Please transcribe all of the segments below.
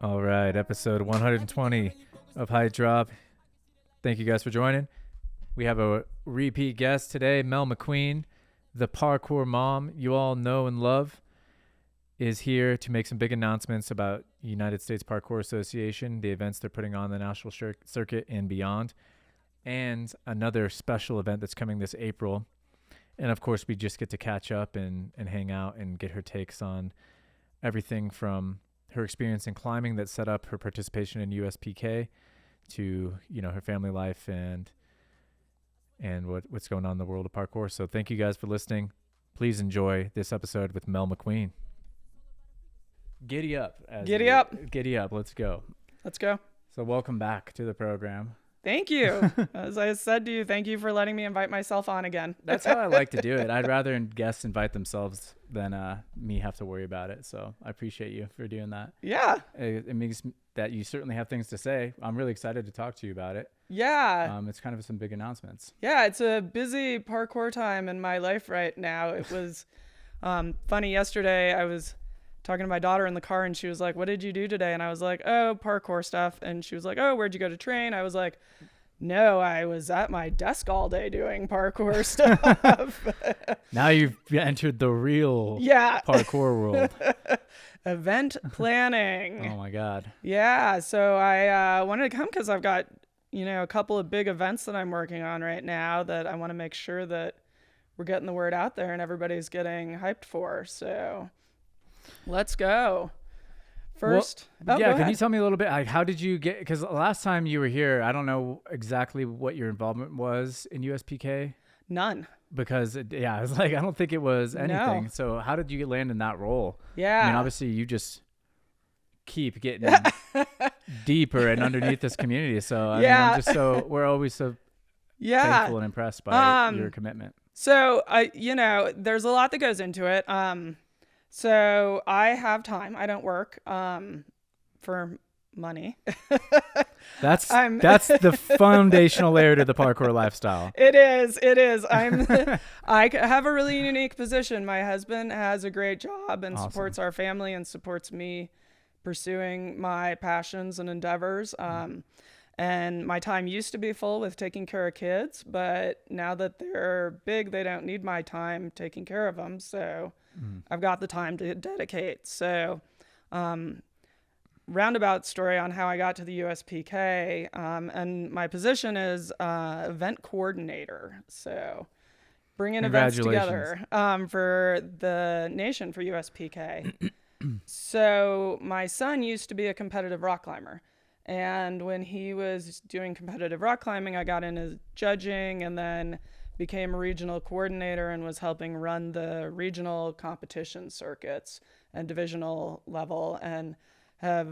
All right, episode 120 of High Drop. Thank you guys for joining. We have a repeat guest today, Mel McQueen, the parkour mom you all know and love, is here to make some big announcements about United States Parkour Association, the events they're putting on the national circuit and beyond, and another special event that's coming this April. And of course, we just get to catch up and hang out and get her takes on everything from her experience in climbing that set up her participation in USPK to, her family life and what's going on in the world of parkour. So thank you guys for listening. Please enjoy this episode with Mel McQueen. Giddy up. Giddy up. Giddy up. Let's go. Let's go. So welcome back to the program. Thank you. As I said to you, thank you for letting me invite myself on again. That's how I like to do it. I'd rather guests invite themselves than me have to worry about it. So I appreciate you for doing that. Yeah. It means that you certainly have things to say. I'm really excited to talk to you about it. Yeah. It's kind of some big announcements. Yeah, it's a busy parkour time in my life right now. It was funny. Yesterday, I was talking to my daughter in the car and she was like, "What did you do today?" And I was like, "Oh, parkour stuff." And she was like, "Oh, where'd you go to train?" I was like, "No, I was at my desk all day doing parkour stuff." Now you've entered the real parkour world. Event planning. Oh my God. Yeah. So I wanted to come because I've got, a couple of big events that I'm working on right now that I want to make sure that we're getting the word out there and everybody's getting hyped for. So let's go. First. Can you tell me a little bit, like, how did you get, because last time you were here, I don't know exactly what your involvement was in USPK. None. Because, I was like, I don't think it was anything. No. So how did you land in that role? Yeah. I mean, obviously you just keep getting deeper and underneath this community. So I mean, we're always so thankful and impressed by your commitment. So there's a lot that goes into it. So I have time. I don't work for money. That's the foundational layer to the parkour lifestyle. It is. I have a really unique position. My husband has a great job and supports our family and supports me pursuing my passions and endeavors. And my time used to be full with taking care of kids, but now that they're big, they don't need my time taking care of them. So I've got the time to dedicate. So roundabout story on how I got to the USPK. And my position is event coordinator. So bringing events together for the nation for USPK. So my son used to be a competitive rock climber. And when he was doing competitive rock climbing, I got into judging and then became a regional coordinator and was helping run the regional competition circuits and divisional level, and have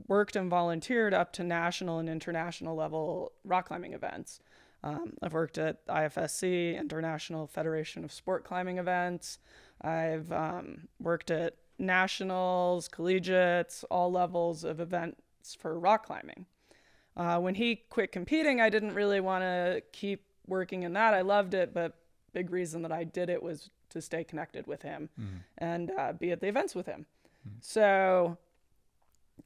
worked and volunteered up to national and international level rock climbing events. I've worked at IFSC, International Federation of Sport Climbing Events. I've worked at nationals, collegiates, all levels of events for rock climbing. When he quit competing, I didn't really want to keep working in that. I loved it, but big reason that I did it was to stay connected with him and be at the events with him. So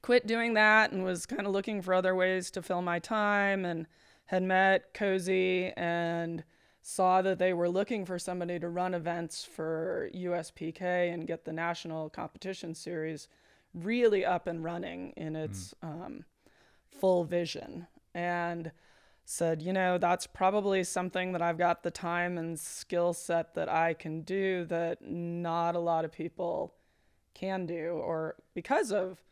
quit doing that and was kind of looking for other ways to fill my time, and had met Cozy and saw that they were looking for somebody to run events for USPK and get the national competition series really up and running in its full vision, and said, that's probably something that I've got the time and skill set that I can do that not a lot of people can do, or because of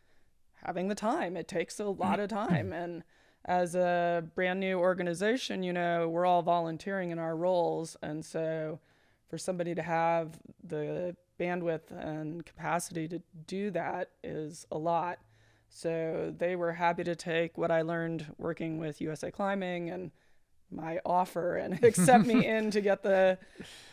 having the time. It takes a lot of time. And as a brand new organization, we're all volunteering in our roles. And so for somebody to have the bandwidth and capacity to do that is a lot. So they were happy to take what I learned working with USA Climbing and my offer and accept me in to get the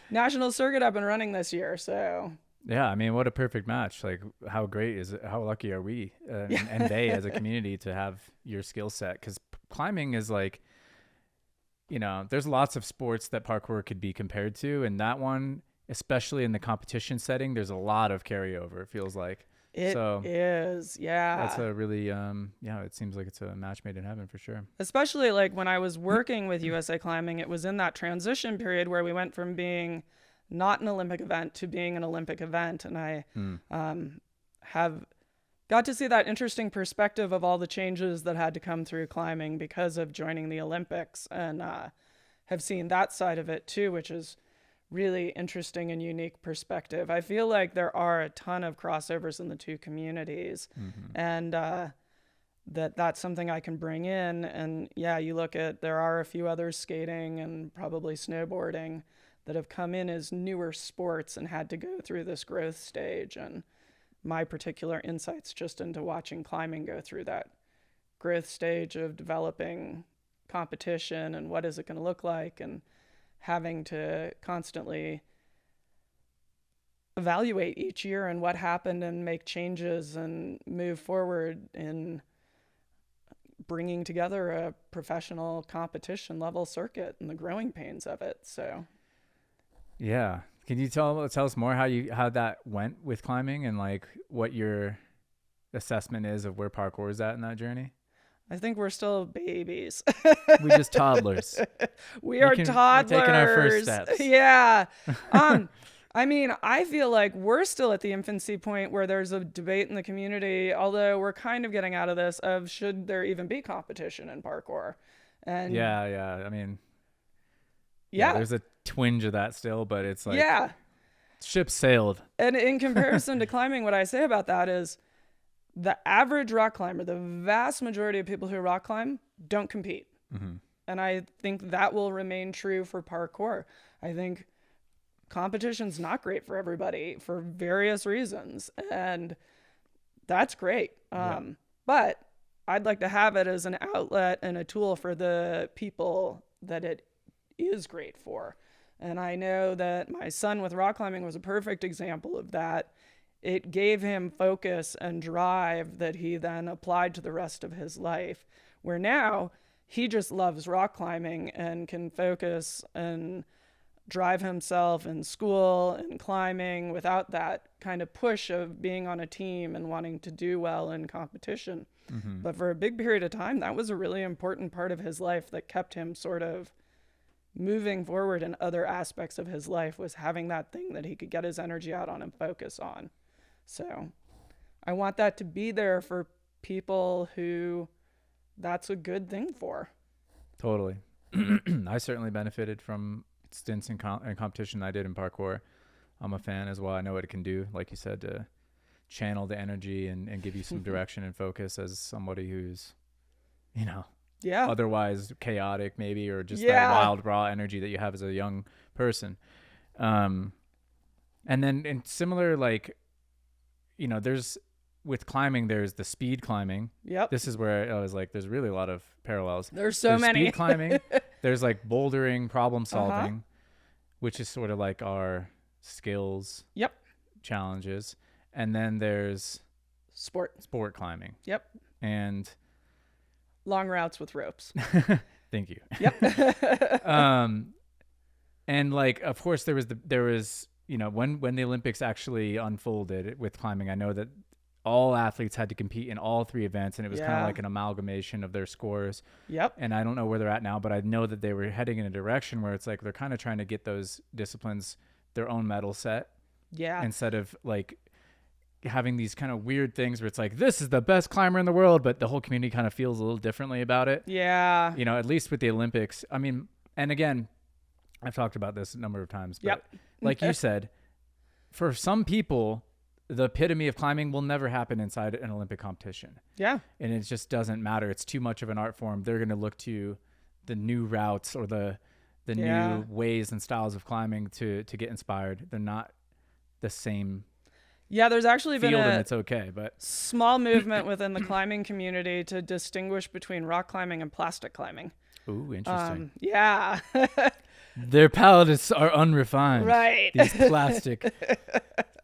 national circuit up and running this year. So yeah, I mean, what a perfect match. Like, how great is it? How lucky are we and they as a community to have your skill set? Because climbing is like, there's lots of sports that parkour could be compared to, and that one, especially in the competition setting, there's a lot of carryover, it feels like. It is, yeah. That's a really, it seems like it's a match made in heaven for sure. Especially like when I was working with USA Climbing, it was in that transition period where we went from being not an Olympic event to being an Olympic event. And I have got to see that interesting perspective of all the changes that had to come through climbing because of joining the Olympics, and have seen that side of it too, which is really interesting and unique perspective. I feel like there are a ton of crossovers in the two communities, and that's something I can bring in. And yeah, you look at, there are a few others, skating and probably snowboarding, that have come in as newer sports and had to go through this growth stage. And my particular insights just into watching climbing go through that growth stage of developing competition and what is it going to look like, and having to constantly evaluate each year and what happened and make changes and move forward in bringing together a professional competition level circuit and the growing pains of it. So yeah, can you tell us more how that went with climbing, and like what your assessment is of where parkour is at in that journey? I think we're still babies. We're just toddlers. We're toddlers. We're taking our first steps. Yeah. I mean, I feel like we're still at the infancy point where there's a debate in the community, although we're kind of getting out of this, of should there even be competition in parkour? And yeah. I mean, yeah, there's a twinge of that still, but it's like, ship sailed. And in comparison to climbing, what I say about that is the average rock climber, the vast majority of people who rock climb don't compete. And I think that will remain true for parkour. I think competition's not great for everybody for various reasons, and that's great. But I'd like to have it as an outlet and a tool for the people that it is great for. And I know that my son with rock climbing was a perfect example of that. It gave him focus and drive that he then applied to the rest of his life, where now he just loves rock climbing and can focus and drive himself in school and climbing without that kind of push of being on a team and wanting to do well in competition. But for a big period of time, that was a really important part of his life that kept him sort of moving forward in other aspects of his life, was having that thing that he could get his energy out on and focus on. So I want that to be there for people who that's a good thing for. Totally. I certainly benefited from stints in competition I did in parkour. I'm a fan as well. I know what it can do, like you said, to channel the energy and give you some direction and focus as somebody who's, otherwise chaotic maybe, or just that wild, raw energy that you have as a young person. And then in similar, like, there's, with climbing, there's the speed climbing. Yep. This is where I was like, there's really a lot of parallels. There's many. Speed climbing. There's like bouldering, problem solving, which is sort of like our skills challenges. And then there's sport climbing. Yep. And long routes with ropes. Thank you. Yep. And like, of course there was when the Olympics actually unfolded with climbing, I know that all athletes had to compete in all three events, and it was kind of like an amalgamation of their scores. Yep. And I don't know where they're at now, but I know that they were heading in a direction where it's like they're kind of trying to get those disciplines their own medal set. Yeah. Instead of like having these kind of weird things where it's like, this is the best climber in the world, but the whole community kind of feels a little differently about it. Yeah. At least with the Olympics. I mean, and again, I've talked about this a number of times, but like you said, for some people, the epitome of climbing will never happen inside an Olympic competition. Yeah. And it just doesn't matter. It's too much of an art form. They're going to look to the new routes or the new ways and styles of climbing to get inspired. They're not the same. Yeah, there's actually been and it's okay, but small movement within the climbing community to distinguish between rock climbing and plastic climbing. Ooh, interesting. Yeah. Their palates are unrefined. Right. These plastic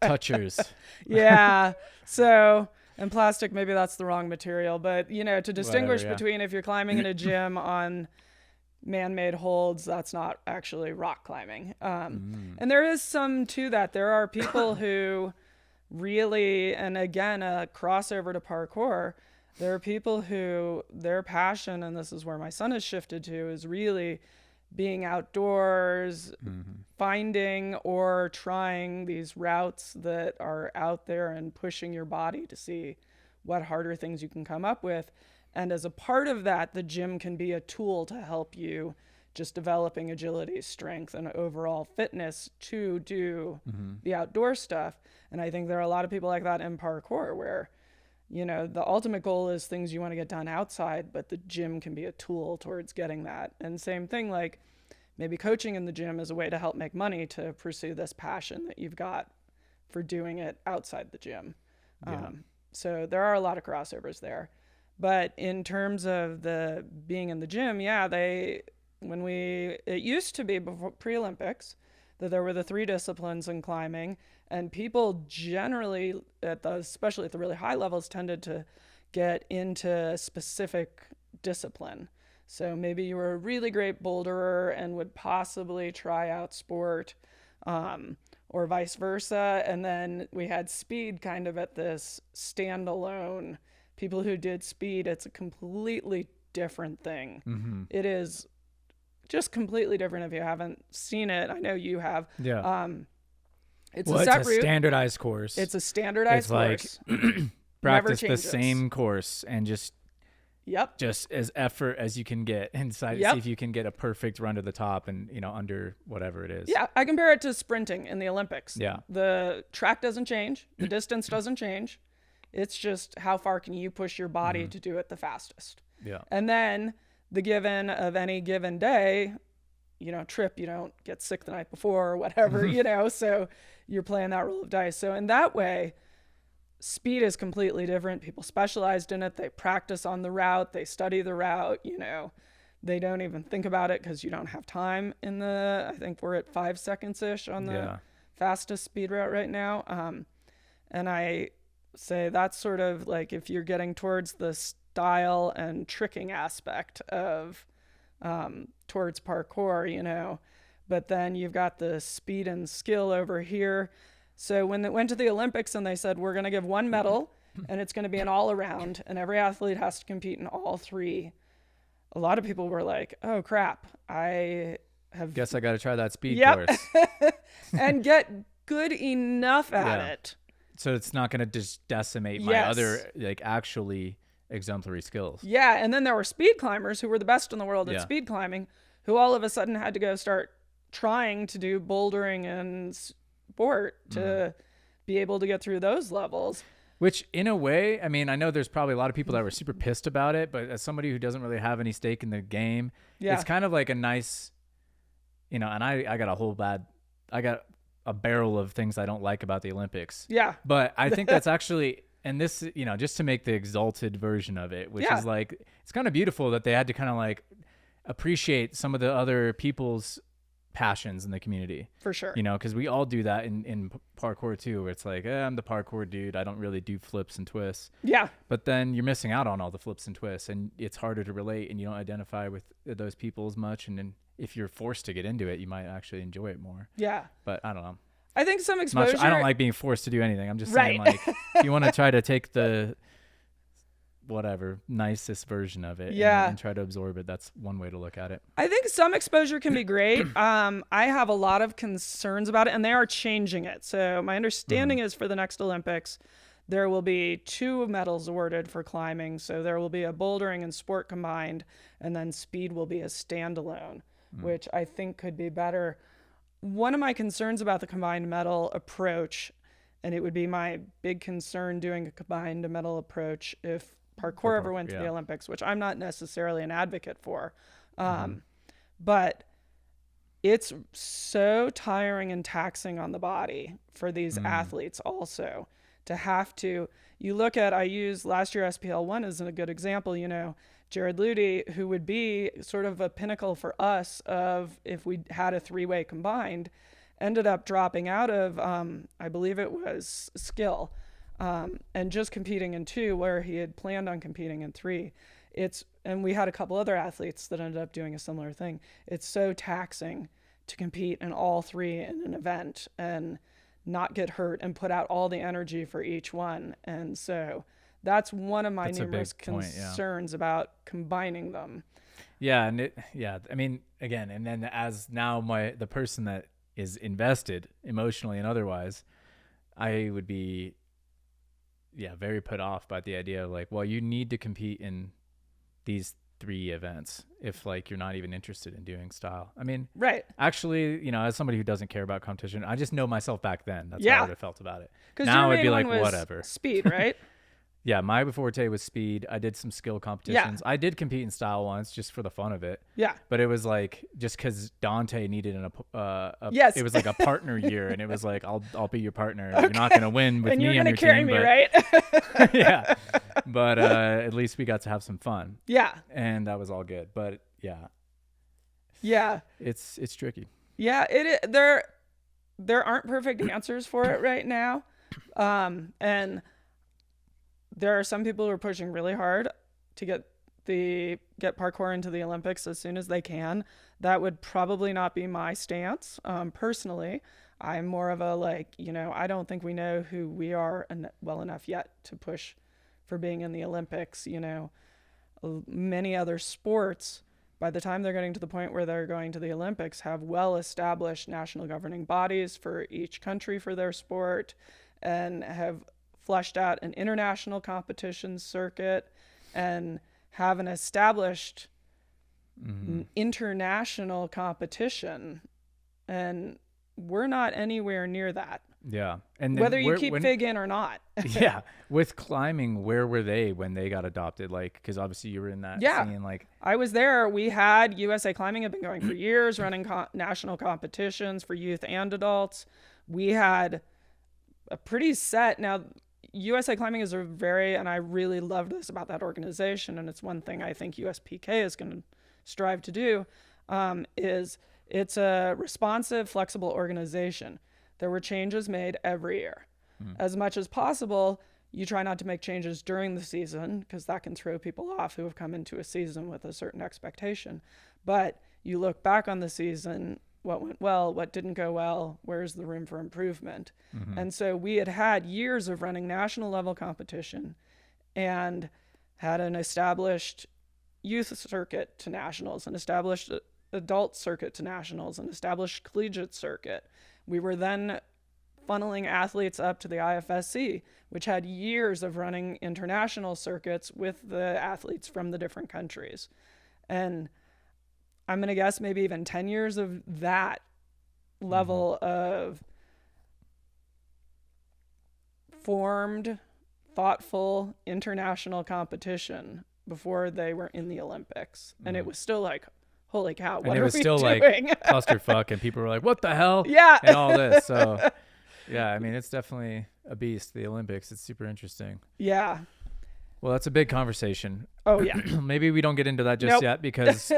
touchers. Yeah. So, and plastic, maybe that's the wrong material, but to distinguish between if you're climbing in a gym on man-made holds, that's not actually rock climbing. And there is some to that. There are people who really, and again, a crossover to parkour, there are people who their passion, and this is where my son has shifted to, is really being outdoors, finding or trying these routes that are out there and pushing your body to see what harder things you can come up with. And as a part of that, the gym can be a tool to help you just developing agility, strength, and overall fitness to do the outdoor stuff. And I think there are a lot of people like that in parkour where, you know, the ultimate goal is things you want to get done outside, but the gym can be a tool towards getting that. And same thing, like maybe coaching in the gym is a way to help make money to pursue this passion that you've got for doing it outside the gym. Yeah. So there are a lot of crossovers there. But in terms of the being in the gym, yeah, it used to be before pre-Olympics that there were the 3 disciplines in climbing, and people generally, especially at the really high levels, tended to get into a specific discipline. So maybe you were a really great boulderer and would possibly try out sport, or vice versa. And then we had speed kind of at this standalone. People who did speed, it's a completely different thing. It is just completely different if you haven't seen it. I know you have. Yeah. It's a set route. Standardized course. It's a standardized course. Like practice the same course and just as effort as you can get inside. See if you can get a perfect run to the top and, you know, under whatever it is. Yeah, I compare it to sprinting in the Olympics. Yeah. The track doesn't change. The distance doesn't change. It's just how far can you push your body to do it the fastest. Yeah. And then the given of any given day, you know, trip, you don't get sick the night before or whatever, you know, so you're playing that roll of dice. So in that way, speed is completely different. People specialized in it. They practice on the route. They study the route, you know, they don't even think about it because you don't have time I think we're at 5 seconds-ish on the fastest speed route right now. And I say that's sort of like if you're getting towards the style and tricking aspect of towards parkour, you know, but then you've got the speed and skill over here. So when it went to the Olympics and they said, we're going to give 1 medal and it's going to be an all around and every athlete has to compete in all 3. A lot of people were like, oh crap, guess I got to try that speed course and get good enough at it. So it's not going to just decimate my other like actually exemplary skills. Yeah. And then there were speed climbers who were the best in the world at speed climbing, who all of a sudden had to go start trying to do bouldering and sport to be able to get through those levels. Which in a way, I mean, I know there's probably a lot of people that were super pissed about it, but as somebody who doesn't really have any stake in the game, it's kind of like a nice, you know, and I got a barrel of things I don't like about the Olympics. Yeah. But I think that's actually, and this, you know, just to make the exalted version of it, which is like, it's kind of beautiful that they had to kind of like appreciate some of the other people's passions in the community. For sure. You know, because we all do that in parkour too, where it's like, I'm the parkour dude. I don't really do flips and twists. Yeah. But then you're missing out on all the flips and twists and it's harder to relate and you don't identify with those people as much. And then if you're forced to get into it, you might actually enjoy it more. Yeah. But I don't know. I think some exposure. I don't like being forced to do anything. I'm just saying, like, if you want to try to take the whatever nicest version of it and try to absorb it, that's one way to look at it. I think some exposure can be great. I have a lot of concerns about it and they are changing it. So my understanding is for the next Olympics, there will be 2 medals awarded for climbing. So there will be a bouldering and sport combined, and then speed will be a standalone, which I think could be better. One of my concerns about the combined medal approach, and it would be my big concern doing a combined medal approach if parkour ever went to the Olympics, which I'm not necessarily an advocate for. But it's so tiring and taxing on the body for these athletes also to have to, you look at, I use last year SPL1 as a good example, you know, Jared Ludy, who would be sort of a pinnacle for us of if we had a 3-way combined, ended up dropping out of, I believe it was skill, and just competing in 2 where he had planned on competing in 3. And we had a couple other athletes that ended up doing a similar thing. It's so taxing to compete in all 3 in an event and not get hurt and put out all the energy for each one. And so that's one of my numerous concerns about combining them. Yeah. And I mean, again, and then as now the person that is invested emotionally and otherwise, I would be, very put off by the idea of like, well, you need to compete in these 3 events if like you're not even interested in doing style. I mean, right. Actually, as somebody who doesn't care about competition, I just know myself back then. That's how I would have felt about it. Because now it'd be like, whatever. Speed, right? Yeah, my forte was speed. I did some skill competitions. I did compete in style once just for the fun of it. Yeah. But it was like just because Dante needed yes. It was like a partner year, and it was like I'll be your partner. Okay. You're not gonna win with me on your team. And you're gonna carry me, right? Yeah. But at least we got to have some fun. Yeah. And that was all good. But yeah. Yeah. It's tricky. Yeah. There aren't perfect answers for it right now, and there are some people who are pushing really hard to get parkour into the Olympics as soon as they can. That would probably not be my stance. Personally, I'm more of a I don't think we know who we are well enough yet to push for being in the Olympics. Many other sports, by the time they're getting to the point where they're going to the Olympics, have well-established national governing bodies for each country for their sport and have fleshed out an international competition circuit and have an established international competition. And we're not anywhere near that. Yeah. And whether you keep FIG in or not. Yeah. With climbing, where were they when they got adopted? Like, because obviously you were in that scene. Like, I was there. We had USA Climbing had been going for years, running national competitions for youth and adults. We had a pretty set. Now, USA Climbing is and I really love this about that organization, and it's one thing I think USPK is going to strive to do, is it's a responsive, flexible organization. There were changes made every year. As much as possible, you try not to make changes during the season because that can throw people off who have come into a season with a certain expectation. But you look back on the season, what went well, what didn't go well, where's the room for improvement. And so we had years of running national level competition and had an established youth circuit to nationals, an established adult circuit to nationals, an established collegiate circuit. We were then funneling athletes up to the IFSC, which had years of running international circuits with the athletes from the different countries. And I'm going to guess maybe even 10 years of that level of formed, thoughtful international competition before they were in the Olympics. And it was still like, holy cow, what are we doing? And it was still like clusterfuck, and people were like, what the hell? Yeah. And all this. So, yeah, I mean, it's definitely a beast, the Olympics. It's super interesting. Yeah. Well, that's a big conversation. Oh, yeah. Maybe we don't get into that just yet because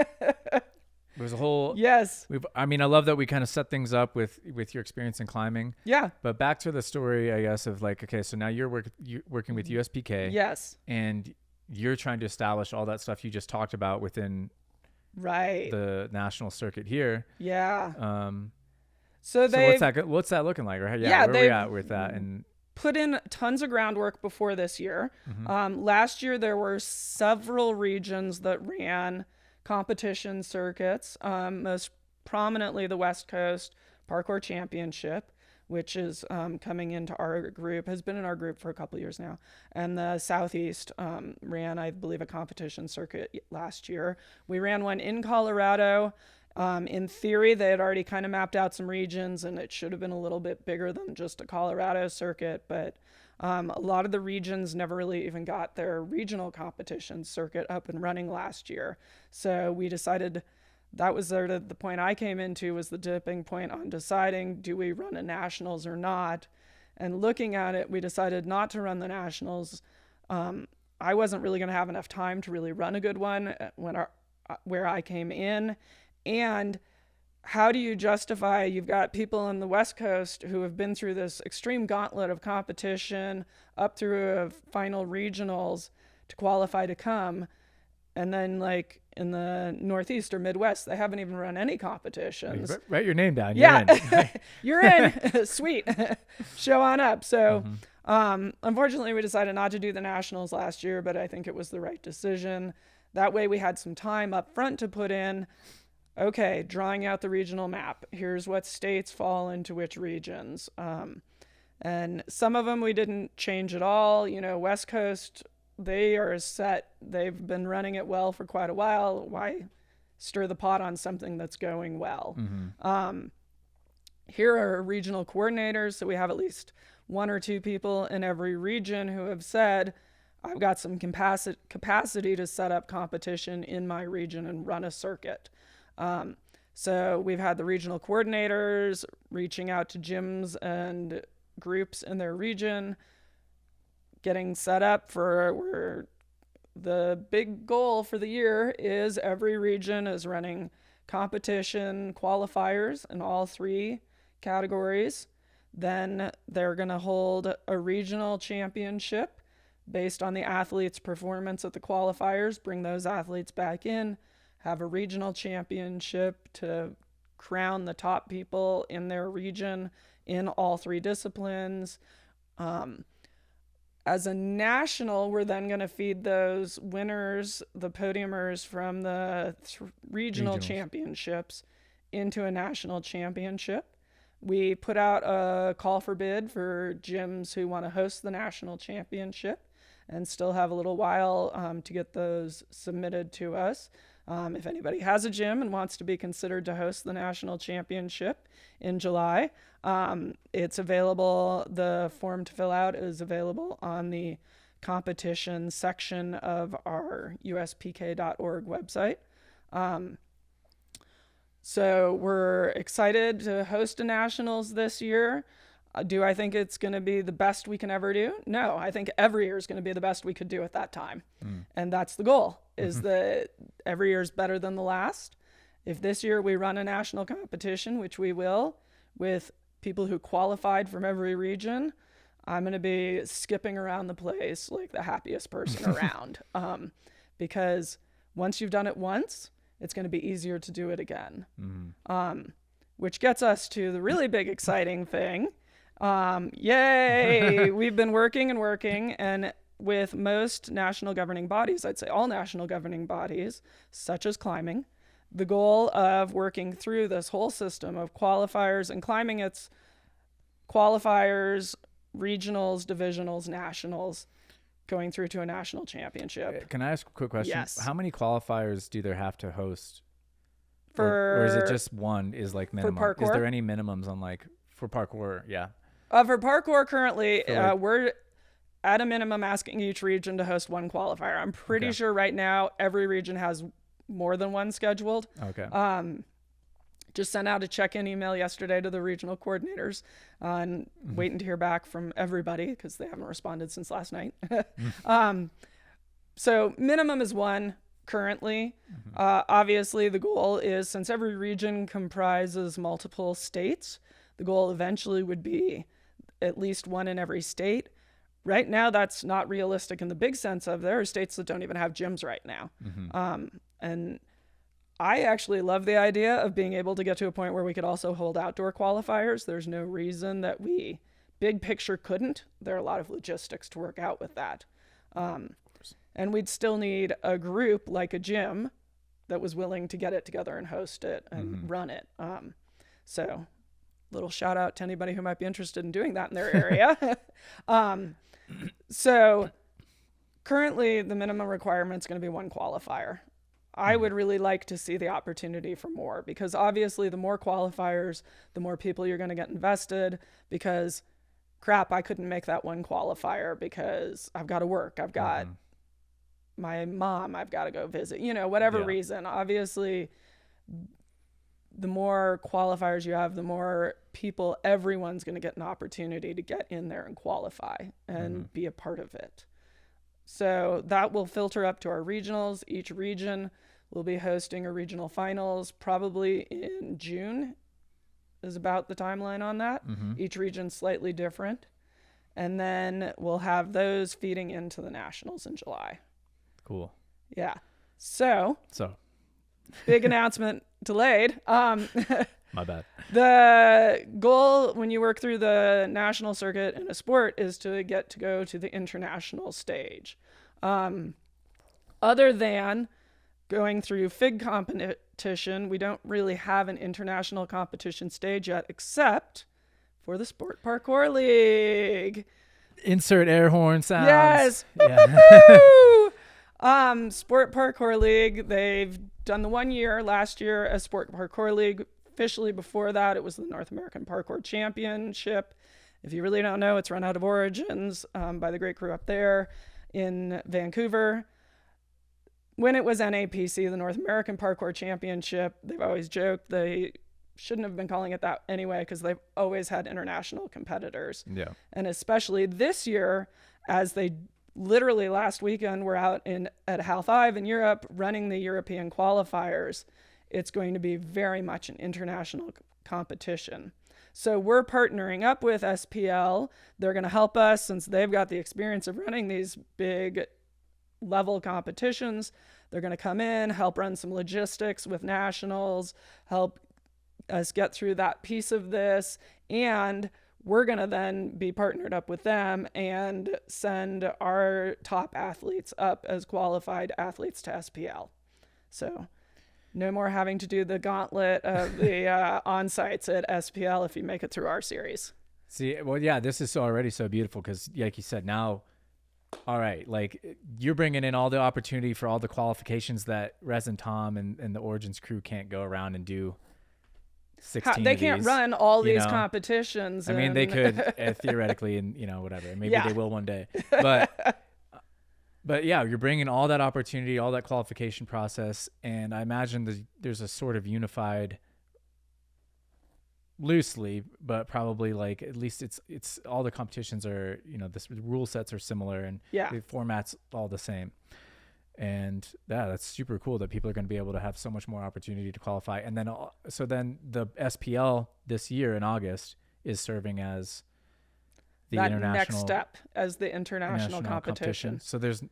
there's a whole... Yes. I love that we kind of set things up with your experience in climbing. Yeah. But back to the story, I guess, of like, okay, so now you're working with USPK. Yes. And you're trying to establish all that stuff you just talked about within the national circuit here. Yeah. So what's that looking like? Right? Yeah. Where are we at with that? And put in tons of groundwork before this year. Last year, there were several regions that ran competition circuits, most prominently the West Coast Parkour Championship, which is coming into our group, has been in our group for a couple of years now. And the Southeast ran, I believe, a competition circuit last year. We ran one in Colorado. In theory, they had already kind of mapped out some regions, and it should have been a little bit bigger than just a Colorado circuit. But a lot of the regions never really even got their regional competition circuit up and running last year. So we decided that was sort of the point I came into, was the tipping point on deciding, do we run a nationals or not? And looking at it, we decided not to run the nationals. I wasn't really going to have enough time to really run a good one where I came in. And how do you justify, you've got people on the West Coast who have been through this extreme gauntlet of competition up through final regionals to qualify to come, and then like in the Northeast or Midwest, they haven't even run any competitions. Write your name down. Yeah, You're in. you're in. Sweet. Show on up. So unfortunately, we decided not to do the nationals last year, but I think it was the right decision. That way we had some time up front to put in, okay, drawing out the regional map. Here's what states fall into which regions. And some of them we didn't change at all. West Coast, they are set. They've been running it well for quite a while. Why stir the pot on something that's going well? Here are regional coordinators. So we have at least one or two people in every region who have said, I've got some capacity to set up competition in my region and run a circuit. So we've had the regional coordinators reaching out to gyms and groups in their region, getting set up for where the big goal for the year is every region is running competition qualifiers in all 3 categories. Then they're going to hold a regional championship based on the athletes' performance at the qualifiers, bring those athletes back in, have a regional championship to crown the top people in their region in all 3 disciplines. As a national, we're then going to feed those winners, the podiumers from the regional championships into a national championship. We put out a call for bid for gyms who want to host the national championship and still have a little while to get those submitted to us. If anybody has a gym and wants to be considered to host the national championship in July, it's available. The form to fill out is available on the competition section of our USPK.org website. So we're excited to host a nationals this year. Do I think it's going to be the best we can ever do? No, I think every year is going to be the best we could do at that time. And that's the goal, is that every year is better than the last. If this year we run a national competition, which we will, with people who qualified from every region, I'm going to be skipping around the place like the happiest person around. Because once you've done it once, it's going to be easier to do it again. Which gets us to the really big exciting thing. Yay! We've been working, and with most national governing bodies, I'd say all national governing bodies, such as climbing, the goal of working through this whole system of qualifiers, and climbing, it's qualifiers, regionals, divisionals, nationals, going through to a national championship. Can I ask a quick question? Yes. How many qualifiers do they have to host? For or is it just one is like minimum? For parkour? Is there any minimums on for parkour? Yeah. For parkour currently, we're at a minimum asking each region to host one qualifier. I'm pretty sure right now every region has more than one scheduled. Okay. Just sent out a check-in email yesterday to the regional coordinators and waiting to hear back from everybody because they haven't responded since last night. So minimum is one currently. Obviously, the goal is, since every region comprises multiple states, the goal eventually would be at least one in every state. Right now, that's not realistic in the big sense of there are states that don't even have gyms right now. And I actually love the idea of being able to get to a point where we could also hold outdoor qualifiers. There's no reason that we, big picture, couldn't. There are a lot of logistics to work out with that. And we'd still need a group like a gym that was willing to get it together and host it and run it. So little shout out to anybody who might be interested in doing that in their area. So currently the minimum requirement is going to be one qualifier. I would really like to see the opportunity for more, because obviously the more qualifiers, the more people you're going to get invested, because crap, I couldn't make that one qualifier because I've got to work. I've got my mom, I've got to go visit, whatever reason. Obviously, the more qualifiers you have, the more people, everyone's going to get an opportunity to get in there and qualify and be a part of it. So that will filter up to our regionals. Each region will be hosting a regional finals probably in June is about the timeline on that. Each region's slightly different. And then we'll have those feeding into the nationals in July. Cool. Yeah. So big announcement delayed. My bad. The goal when you work through the national circuit in a sport is to get to go to the international stage. Other than going through FIG competition, we don't really have an international competition stage yet, except for the Sport Parkour League. Insert air horn sounds. Yes. Yeah. Sport Parkour League, they've done the 1 year last year as Sport Parkour League. Officially before that, it was the North American Parkour Championship. If you really don't know, it's run out of Origins by the great crew up there in Vancouver. When it was NAPC, the North American Parkour Championship, they've always joked they shouldn't have been calling it that anyway because they've always had international competitors. Yeah. And especially this year, as they literally last weekend were out at Hal 5 in Europe running the European qualifiers. It's going to be very much an international competition. So we're partnering up with SPL. They're going to help us since they've got the experience of running these big level competitions. They're going to come in, help run some logistics with nationals, help us get through that piece of this. And we're going to then be partnered up with them and send our top athletes up as qualified athletes to SPL. So no more having to do the gauntlet of the on-sites at SPL if you make it through our series. See, well, yeah, this is already so beautiful because, like you said, now, all right, like you're bringing in all the opportunity for all the qualifications that Rez and Tom and the Origins crew can't go around and do 16 They of can't these, run all these competitions. I mean, they could theoretically and, whatever. Maybe they will one day. But yeah, you're bringing all that opportunity, all that qualification process, and I imagine there's a sort of unified, loosely, but probably like at least it's all the competitions are the rule sets are similar and the format's all the same, and that's super cool that people are going to be able to have so much more opportunity to qualify. And then then the SPL this year in August is serving as the international next step as the international competition. So there's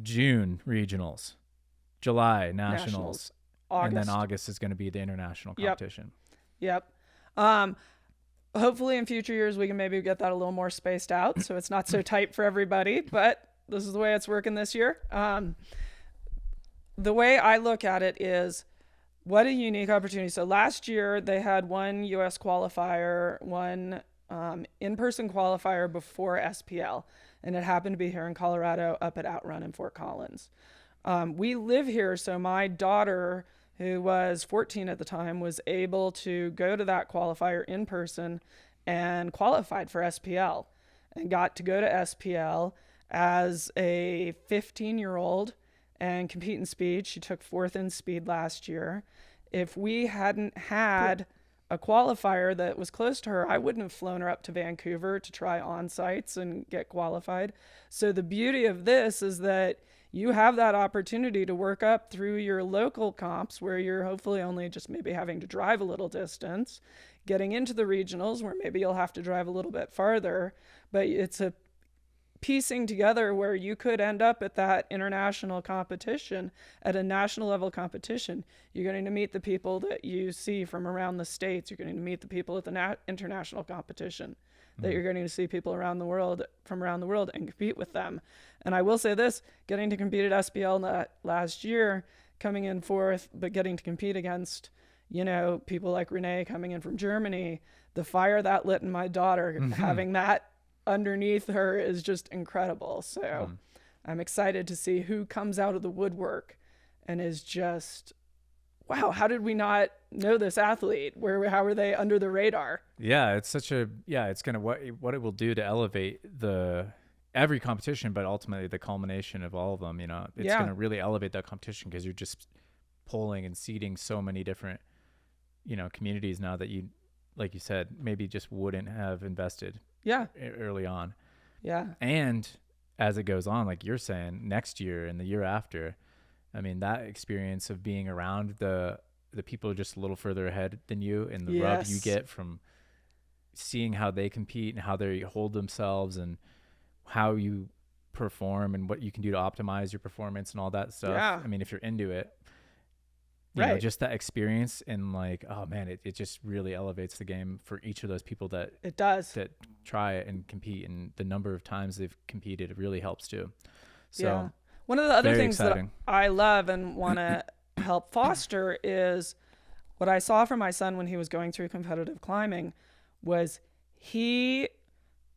June regionals, July nationals, and then August is going to be the international competition. Yep. Hopefully in future years we can maybe get that a little more spaced out so it's not so tight for everybody, but this is the way it's working this year. The way I look at it is what a unique opportunity. So last year they had one US qualifier, one in-person qualifier before SPL, and it happened to be here in Colorado up at Outrun in Fort Collins. We live here, so my daughter, who was 14 at the time, was able to go to that qualifier in person and qualified for SPL and got to go to SPL as a 15-year-old and compete in speed. She took 4th in speed last year. If we hadn't had a qualifier that was close to her, I wouldn't have flown her up to Vancouver to try on sites and get qualified. So the beauty of this is that you have that opportunity to work up through your local comps where you're hopefully only just maybe having to drive a little distance, getting into the regionals where maybe you'll have to drive a little bit farther, but it's a piecing together where you could end up at that international competition, at a national level competition. You're going to meet the people that you see from around the States. You're going to meet the people at the international competition, that you're going to see people around the world, from around the world, and compete with them. And I will say this, getting to compete at SPL last year, coming in 4th, but getting to compete against, people like Renee coming in from Germany, the fire that lit in my daughter, having that underneath her is just incredible. So I'm excited to see who comes out of the woodwork and is just, wow, how did we not know this athlete? How are they under the radar? Yeah, it's going to, what it will do to elevate every competition, but ultimately the culmination of all of them, it's going to really elevate that competition because you're just polling and seeding so many different, communities now that you, like you said, maybe just wouldn't have invested early on. Yeah. And as it goes on, like you're saying, next year and the year after, I mean, that experience of being around the people just a little further ahead than you and the rub you get from seeing how they compete and how they hold themselves and how you perform and what you can do to optimize your performance and all that stuff. Yeah. I mean, if you're into it, you know, just that experience, and like, oh man, it just really elevates the game for each of those people that it does, that try it and compete, and the number of times they've competed, it really helps too. So one of the other things exciting. that I love and want to help foster is what I saw from my son when he was going through competitive climbing was he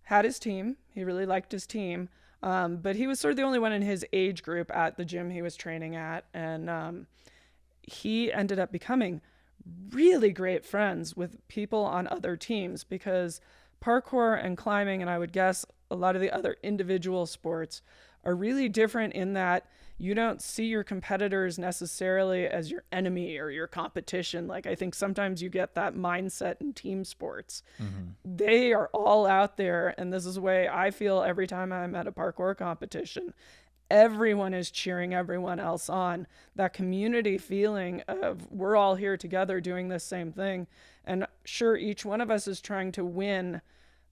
had his team. He really liked his team. But he was sort of the only one in his age group at the gym he was training at. And he ended up becoming really great friends with people on other teams, because parkour and climbing, and I would guess a lot of the other individual sports, are really different in that you don't see your competitors necessarily as your enemy or your competition. Like, I think sometimes you get that mindset in team sports. Mm-hmm. They are all out there, and this is the way I feel every time I'm at a parkour competition. Everyone is cheering everyone else on. That community feeling of we're all here together doing this same thing. And sure, each one of us is trying to win,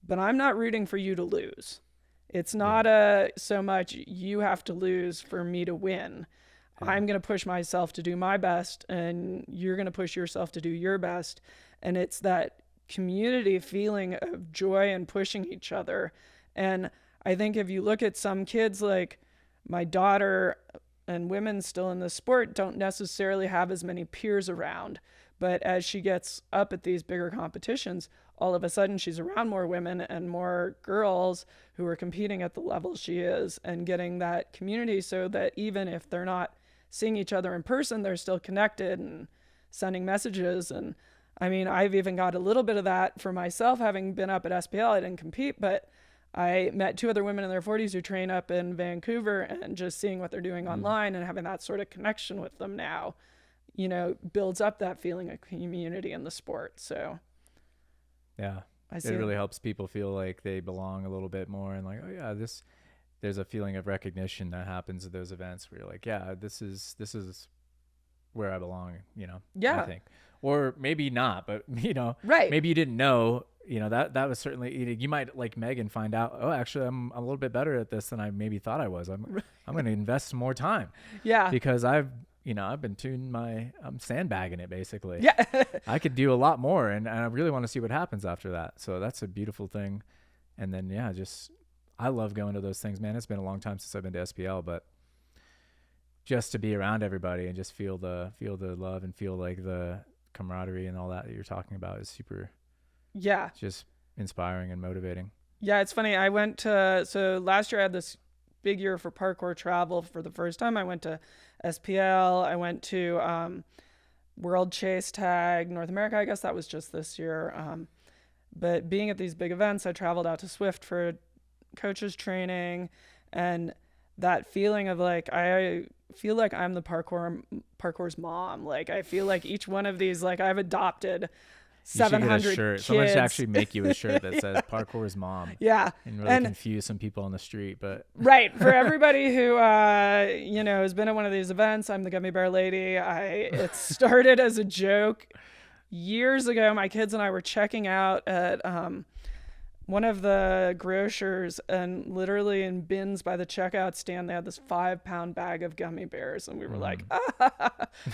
but I'm not rooting for you to lose. It's not so much you have to lose for me to win. Yeah. I'm going to push myself to do my best, and you're going to push yourself to do your best. And it's that community feeling of joy and pushing each other. And I think if you look at some kids, like my daughter, and women still in the sport don't necessarily have as many peers around. But as she gets up at these bigger competitions, all of a sudden she's around more women and more girls who are competing at the level she is, and getting that community, so that even if they're not seeing each other in person, they're still connected and sending messages. And I mean, I've even got a little bit of that for myself, having been up at SPL. I didn't compete, but I met 2 other women in their 40s who train up in Vancouver, and just seeing what they're doing online and having that sort of connection with them now, you know, builds up that feeling of community in the sport. So yeah, it really helps people feel like they belong a little bit more, and like, oh yeah, there's a feeling of recognition that happens at those events where you're like, yeah, this is where I belong, you know. Yeah. I think. Or maybe not, but you know, right. Maybe you didn't know, you know, that was certainly, you might, like Megan, find out, oh, actually I'm a little bit better at this than I maybe thought I was. I'm going to invest more time. Yeah. Because I've been I'm sandbagging it basically. Yeah. I could do a lot more, and I really want to see what happens after that. So that's a beautiful thing. And then, yeah, I love going to those things, man. It's been a long time since I've been to SPL, but just to be around everybody and just feel the love and feel like the camaraderie and all that you're talking about is super, just inspiring and motivating. Yeah, it's funny. So last year I had this big year for parkour travel for the first time. I went to SPL. I went to World Chase Tag North America. I guess that was just this year. But being at these big events, I traveled out to Swift for coaches training, and that feeling of like, I feel like I'm the parkour's mom. Like, I feel like each one of these, like, I've adopted 700 kids. Someone should actually make you a shirt that says parkour's mom. Yeah. And really confuse some people on the street, but right. For everybody who, has been at one of these events, I'm the gummy bear lady. It started as a joke years ago. My kids and I were checking out at, one of the grocers, and literally in bins by the checkout stand, they had this 5-pound bag of gummy bears. And we were like,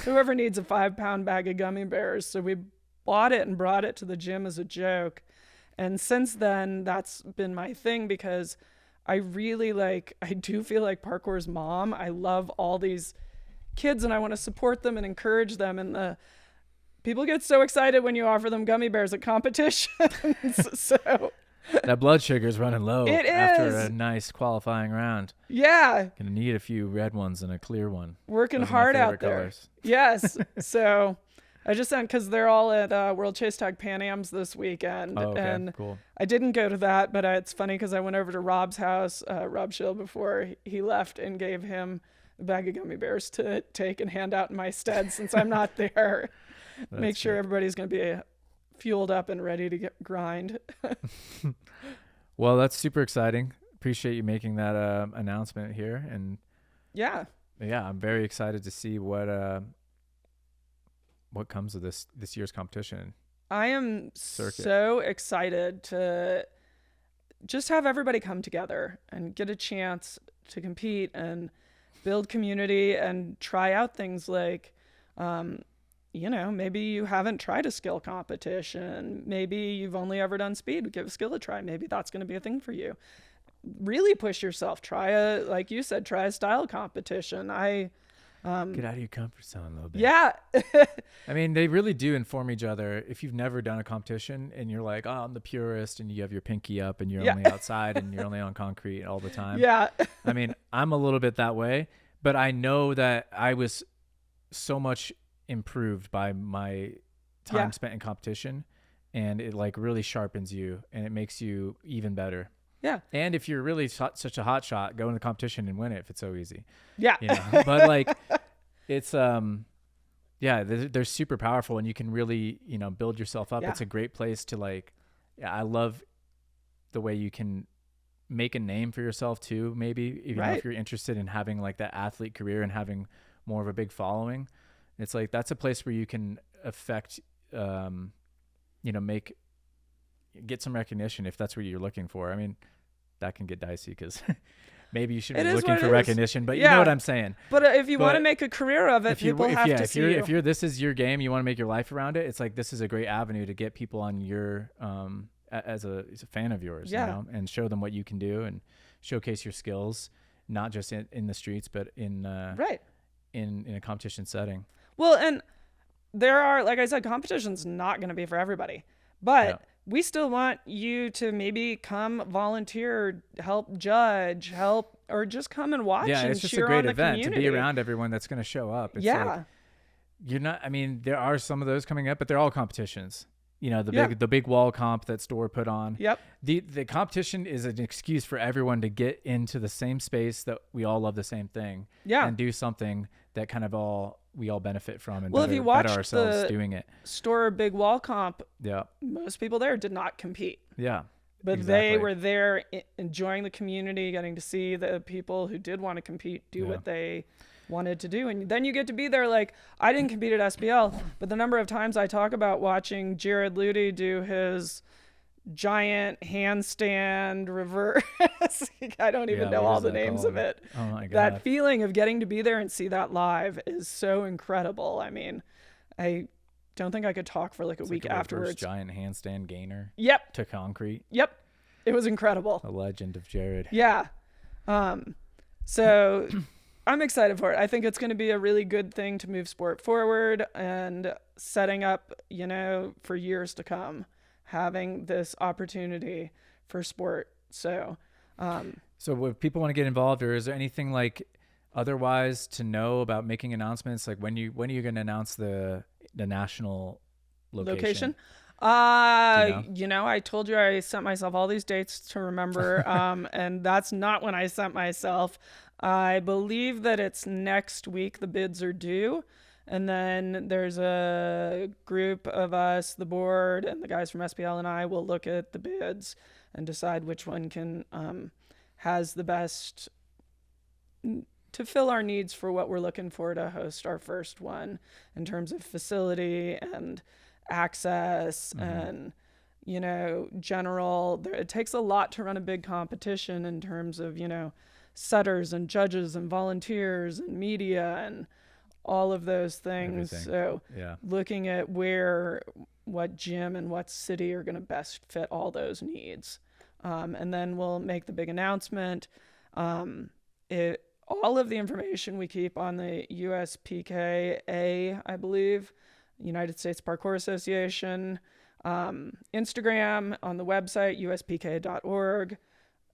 whoever needs a 5-pound bag of gummy bears. So we bought it and brought it to the gym as a joke. And since then, that's been my thing, because I do feel like parkour's mom. I love all these kids, and I want to support them and encourage them. And people get so excited when you offer them gummy bears at competitions. So that blood sugar's running low. It after is. A nice qualifying round. Yeah. Gonna need a few red ones and a clear one. Working hard out there. Colors. Yes. So I just sent, because they're all at World Chase Tag Pan Ams this weekend. Oh, okay. And cool. I didn't go to that, but it's funny because I went over to Rob's house, Rob Schill, before he left, and gave him a bag of gummy bears to take and hand out in my stead since I'm not there. Make sure everybody's going to be fueled up and ready to grind. Well, that's super exciting. Appreciate you making that announcement here. And yeah, I'm very excited to see what comes of this year's competition. I am so excited to just have everybody come together and get a chance to compete and build community and try out things like maybe you haven't tried a skill competition. Maybe you've only ever done speed. Give skill a try. Maybe that's going to be a thing for you. Really push yourself. Like you said, try a style competition. Get out of your comfort zone a little bit. Yeah. I mean, they really do inform each other. If you've never done a competition and you're like, oh, I'm the purist, and you have your pinky up and you're only outside and you're only on concrete all the time. Yeah. I mean, I'm a little bit that way, but I know that I was so much improved by my time spent in competition, and it like really sharpens you and it makes you even better. Yeah. And if you're really such a hot shot, go in the competition and win it if it's so easy. Yeah. But like it's they're super powerful, and you can really, build yourself up. Yeah. It's a great place to like, I love the way you can make a name for yourself too. Make if you're interested in having like that athlete career and having more of a big following, it's like, that's a place where you can affect, get some recognition if that's what you're looking for. I mean, that can get dicey because maybe you should be looking for recognition, but you know what I'm saying. But if you want to make a career of it, people have to see you. If this is your game, you want to make your life around it. It's like, this is a great avenue to get people on your, as a fan of yours, and show them what you can do and showcase your skills, not just in the streets, but in a competition setting. Well, and there are, like I said, competition's not going to be for everybody, but we still want you to maybe come volunteer, help judge, or just come and watch. Yeah, it's just a great event to be around everyone that's going to show up. It's like, you're not, I mean, there are some of those coming up, but they're all competitions. The big wall comp that Store put on. Yep. The competition is an excuse for everyone to get into the same space that we all love the same thing. Yeah. And do something that kind of we all benefit from, and if you watch better ourselves doing it. Store big wall comp, most people there did not compete. Yeah. But they were there enjoying the community, getting to see the people who did want to compete do what they wanted to do. And then you get to be there. Like, I didn't compete at SPL, but the number of times I talk about watching Jared Ludy do his giant handstand reverse. I don't even know all the names of it. Oh my God. That feeling of getting to be there and see that live is so incredible. I mean, I don't think I could talk for like a week afterwards. Giant handstand gainer. Yep. To concrete. Yep. It was incredible. A legend of Jared. Yeah. So I'm excited for it. I think it's going to be a really good thing to move sport forward and setting up, for years to come, having this opportunity for sport. So if people want to get involved, or is there anything like otherwise to know about making announcements? Like when are you going to announce the national location? I told you I sent myself all these dates to remember, and that's not when I sent myself. I believe that it's next week the bids are due. And then there's a group of us, the board and the guys from SPL and I will look at the bids and decide which one has the best to fill our needs for what we're looking for to host our first one in terms of facility and access and, general. It takes a lot to run a big competition in terms of, setters and judges and volunteers and media and all of those things. Everything. So looking at what gym and what city are going to best fit all those needs. And then we'll make the big announcement. All of the information we keep on the USPK, I believe, United States Parkour Association, Instagram, on the website, uspk.org.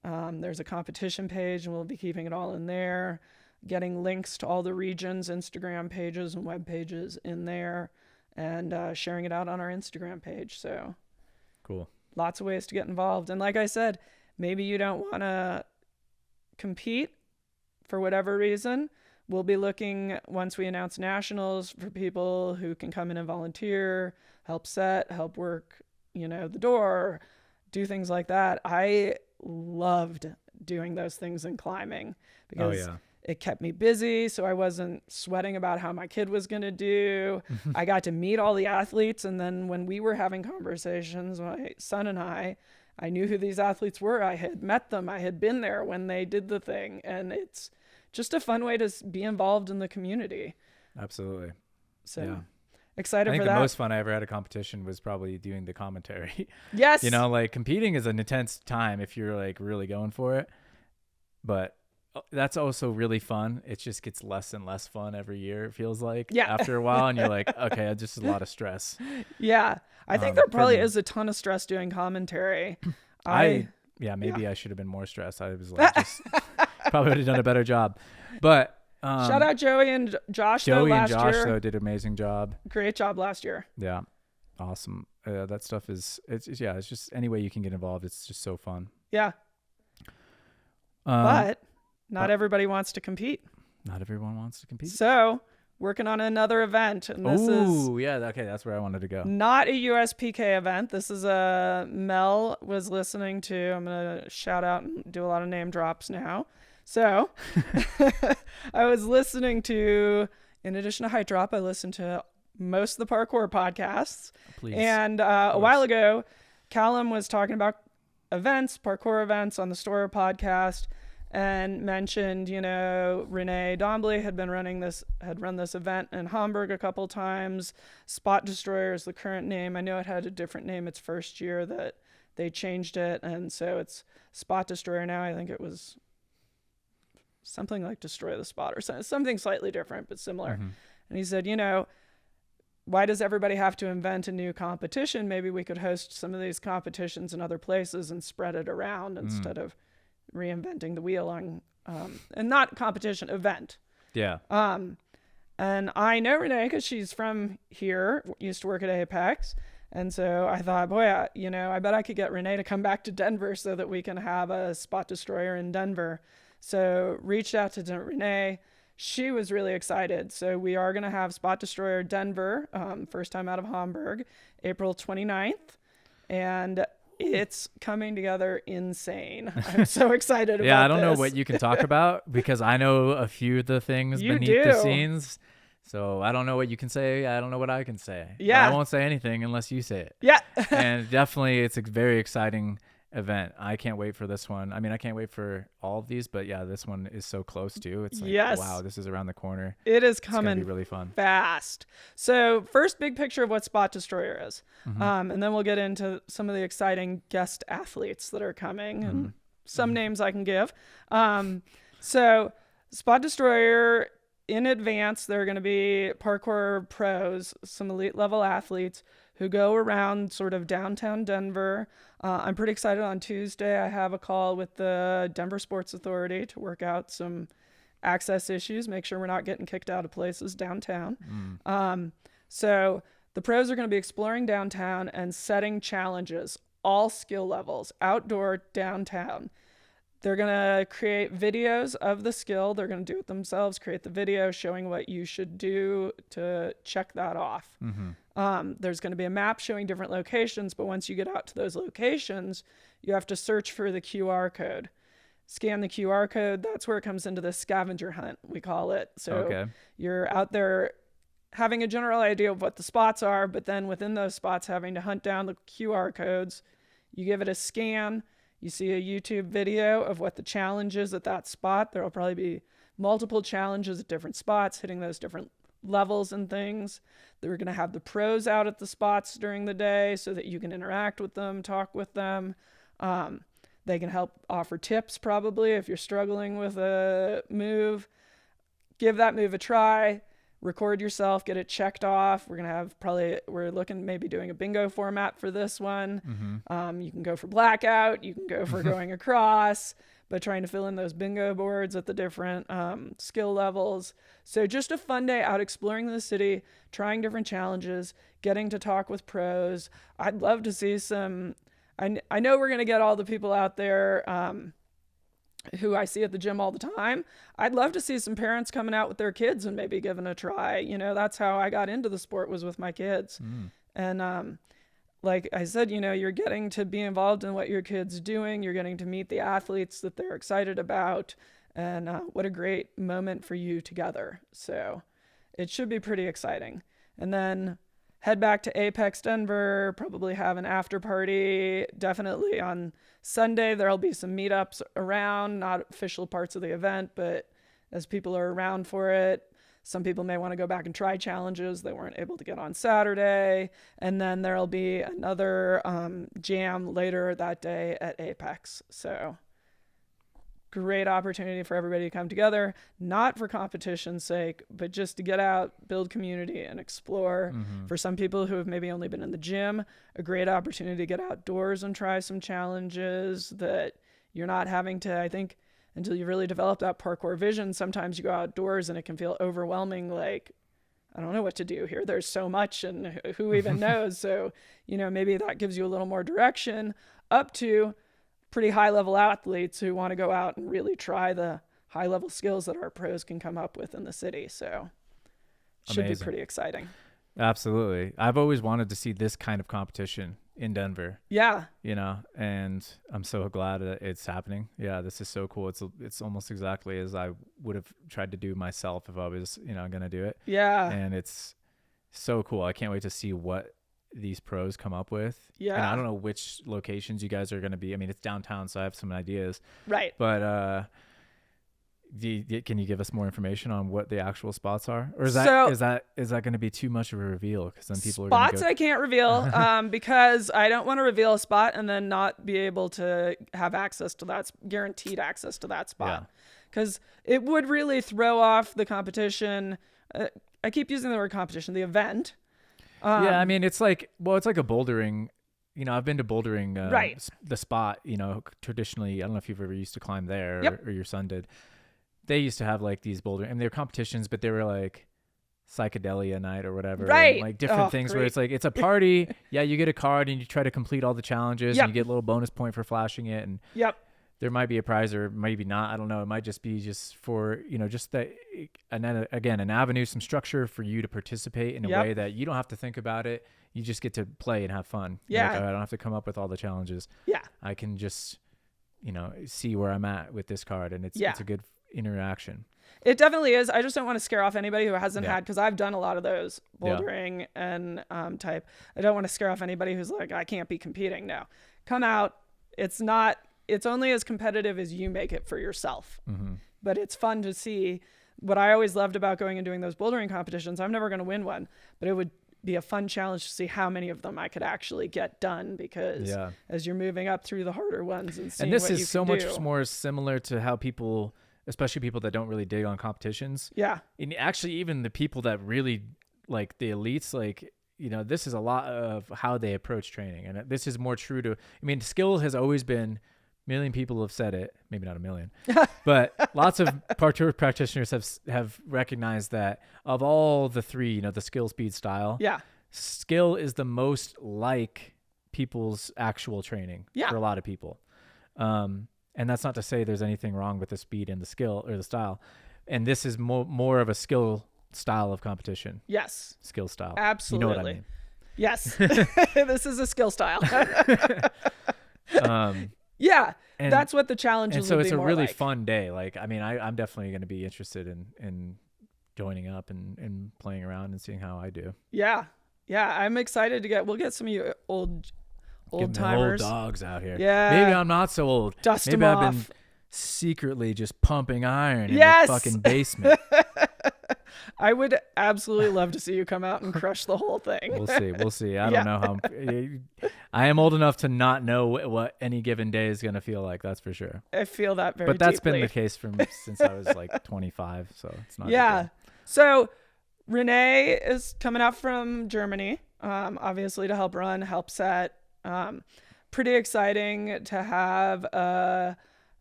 There's a competition page, and we'll be keeping it all in there. Getting links to all the regions' Instagram pages and web pages in there, and sharing it out on our Instagram page. So cool. Lots of ways to get involved. And like I said, maybe you don't want to compete for whatever reason. We'll be looking, once we announce nationals, for people who can come in and volunteer, help set, help work, the door, do things like that. I loved doing those things in climbing because it kept me busy, so I wasn't sweating about how my kid was going to do. I got to meet all the athletes, and then when we were having conversations, my son and I knew who these athletes were. I had met them. I had been there when they did the thing, and it's just a fun way to be involved in the community. Absolutely. So excited I think for the that. most fun I ever had a competition was probably doing the commentary. Yes. You know, like competing is an intense time if you're like really going for it, but that's also really fun. It just gets less and less fun every year, it feels like, after a while, and you're like, okay, just a lot of stress. Yeah. I think there probably is a ton of stress doing commentary. Maybe I should have been more stressed. I was like, just probably would have done a better job. But shout out Joey and Josh. Joe did an amazing job. Great job last year. Yeah, awesome. That stuff it's just any way you can get involved. It's just so fun. Yeah. But not everybody wants to compete. Not everyone wants to compete. So working on another event, and this that's where I wanted to go. Not a USPK event. This is a Mel was listening to. I'm gonna shout out and do a lot of name drops now. So I was listening to, in addition to Height Drop, I listened to most of the parkour podcasts. Please. And a while ago, Callum was talking about events, parkour events on the Storer podcast, and mentioned, Renee Dombley had run this event in Hamburg a couple times. Spot Destroyer is the current name. I know it had a different name its first year that they changed it, and so it's Spot Destroyer now. I think it was something like Destroy the Spot or something slightly different but similar. Mm-hmm. And he said, why does everybody have to invent a new competition? Maybe we could host some of these competitions in other places and spread it around instead of reinventing the wheel on and not competition, event. Yeah. And I know Renee because she's from here, used to work at Apex. And so I thought, boy, I bet I could get Renee to come back to Denver so that we can have a Spot Destroyer in Denver. So reached out to Renee. She was really excited. So we are going to have Spot Destroyer Denver, first time out of Hamburg, April 29th. And it's coming together insane. I'm so excited about this. Yeah, I don't know what you can talk about because I know a few of the things beneath the scenes. So I don't know what you can say. I don't know what I can say. Yeah. But I won't say anything unless you say it. Yeah. And definitely it's a very exciting event. I can't wait for this one. I mean, I can't wait for all of these, but yeah, this one is so close too. It's like, wow, this is around the corner. It is coming. It's gonna be really fun. Fast. So first big picture of what Spot Destroyer is. Mm-hmm. And then we'll get into some of the exciting guest athletes that are coming and some names I can give. So Spot Destroyer, in advance, there are going to be parkour pros, some elite level athletes who go around sort of downtown Denver. I'm pretty excited. On Tuesday, I have a call with the Denver Sports Authority to work out some access issues, make sure we're not getting kicked out of places downtown. So the pros are going to be exploring downtown and setting challenges, all skill levels, outdoor, downtown. They're going to create videos of the skill. They're going to do it themselves, create the video showing what you should do to check that off. There's going to be a map showing different locations, but once you get out to those locations, you have to search for the QR code. Scan the QR code. That's where it comes into the scavenger hunt, we call it. So you're out there having a general idea of what the spots are, but then within those spots having to hunt down the QR codes. You give it a scan. You see a YouTube video of what the challenge is at that spot. There will probably be multiple challenges at different spots, hitting those different levels and things. We're going to have the pros out at the spots during the day so that you can interact with them, talk with them. They can help offer tips probably if you're struggling with a move. Give that move a try. Record yourself, get it checked off. We're looking maybe doing a bingo format for this one. You can go for blackout, you can go for going across, but trying to fill in those bingo boards at the different skill levels. So just a fun day out exploring the city, trying different challenges, getting to talk with pros. I'd love to see some, I know we're going to get all the people out there who I see at the gym all the time. I'd love to see some parents coming out with their kids and maybe giving a try. That's how I got into the sport, was with my kids. And like I said, you're getting to be involved in what your kid's doing. You're getting to meet the athletes that they're excited about. And what a great moment for you together. So it should be pretty exciting. And then head back to Apex Denver, probably have an after party. Definitely on Sunday, there'll be some meetups around, not official parts of the event, but as people are around for it. Some people may want to go back and try challenges they weren't able to get on Saturday. And then there'll be another jam later that day at Apex. So great opportunity for everybody to come together, not for competition's sake, but just to get out, build community, and explore. For some people who have maybe only been in the gym, a great opportunity to get outdoors and try some challenges that you're not having to, I think, until you really develop that parkour vision. Sometimes you go outdoors and it can feel overwhelming, like, I don't know what to do here. There's so much, and who even knows? So, maybe that gives you a little more direction, up to pretty high level athletes who want to go out and really try the high level skills that our pros can come up with in the city. So should be pretty exciting. Absolutely. I've always wanted to see this kind of competition in Denver. Yeah. And I'm so glad that it's happening. Yeah, this is so cool. It's almost exactly as I would have tried to do myself if I was, going to do it. Yeah. And it's so cool. I can't wait to see what these pros come up with. Yeah. And I don't know which locations you guys are going to be. I mean, it's downtown, so I have some ideas. Right. But can you give us more information on what the actual spots are? Or is that going to be too much of a reveal? Because then people spots are going to I can't reveal because I don't want to reveal a spot and then not be able to have access to that, guaranteed access to that spot. Because it would really throw off the competition. I keep using the word competition, the event. Yeah, I mean, it's like a bouldering. I've been to bouldering, right. The spot, traditionally, I don't know if you've ever used to climb there. Yep. or your son did. They used to have like these bouldering, and they were competitions, but they were like psychedelia night or whatever. Right. And like different things where it's like, it's a party. Yeah. You get a card and you try to complete all the challenges and you get a little bonus point for flashing it. And there might be a prize or maybe not. I don't know. It might just be just for, just that. And then again, an avenue, some structure for you to participate in a way that you don't have to think about it. You just get to play and have fun. Yeah. Like, I don't have to come up with all the challenges. Yeah. I can just, see where I'm at with this card. And it's a good interaction. It definitely is. I just don't want to scare off anybody who hasn't had, because I've done a lot of those bouldering and type. I don't want to scare off anybody who's like, I can't be competing. No, come out. It's only as competitive as you make it for yourself. But it's fun to see. What I always loved about going and doing those bouldering competitions, I'm never going to win one, but it would be a fun challenge to see how many of them I could actually get done, because as you're moving up through the harder ones and seeing this what you is so can much do. more similar to how people, especially people that don't really dig on competitions. Yeah. And actually even the people that really like the elites, like, this is a lot of how they approach training. And this is more true to, skill has always been, a million people have said it, maybe not a million, but lots of parkour practitioners have recognized that of all the three, the skill, speed, style, skill is the most like people's actual training for a lot of people. And that's not to say there's anything wrong with the speed and the skill or the style. And this is more of a skill style of competition. Yes. Skill style. Absolutely. You know what I mean? Yes. This is a skill style. Yeah, and that's what the challenge is. And so it's a really like. fun day. Like, I'm definitely going to be interested in joining up and playing around and seeing how I do. Yeah. Yeah. I'm excited we'll get some of you old timers. Old dogs out here. Yeah. Maybe I'm not so old. Dust Maybe them I've off. been secretly just pumping iron in the fucking basement. I would absolutely love to see you come out and crush the whole thing. We'll see. I don't know how. I am old enough to not know what any given day is going to feel like. That's for sure. I feel that very But that's deeply. been the case since I was like 25. So it's not. Yeah. So Renee is coming out from Germany, obviously to help set. Pretty exciting to have a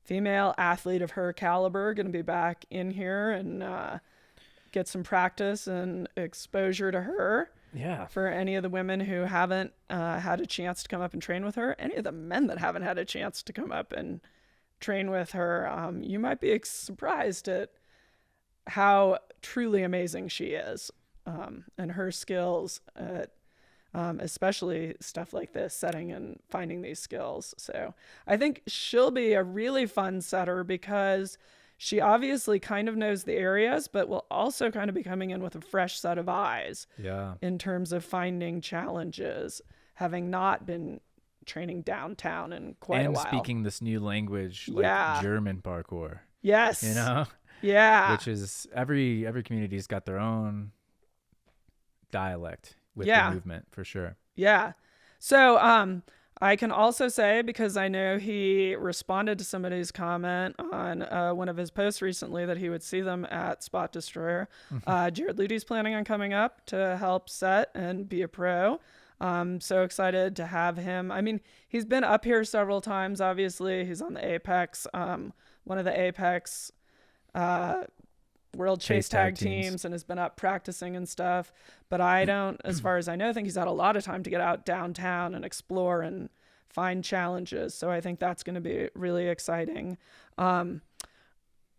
female athlete of her caliber going to be back in here and get some practice and exposure to her. Yeah. For any of the women who haven't had a chance to come up and train with her, any of the men that haven't had a chance to come up and train with her, you might be surprised at how truly amazing she is, and her skills at especially stuff like this, setting and finding these skills. So I think she'll be a really fun setter because she obviously kind of knows the areas, but will also kind of be coming in with a fresh set of eyes. Yeah. In terms of finding challenges, having not been training downtown in quite a while. And speaking this new language, like German parkour. Yes. Yeah. Which is every community's got their own dialect with Yeah. the movement for sure. Yeah. So I can also say, because I know he responded to somebody's comment on one of his posts recently, that he would see them at Spot Destroyer. Jared Luty's planning on coming up to help set and be a pro. So excited to have him. I mean, he's been up here several times, obviously. He's on the Apex, one of the Apex World Chase Tag teams, and has been up practicing and stuff. But I don't, as far as I know, think he's had a lot of time to get out downtown and explore and find challenges. So I think that's going to be really exciting.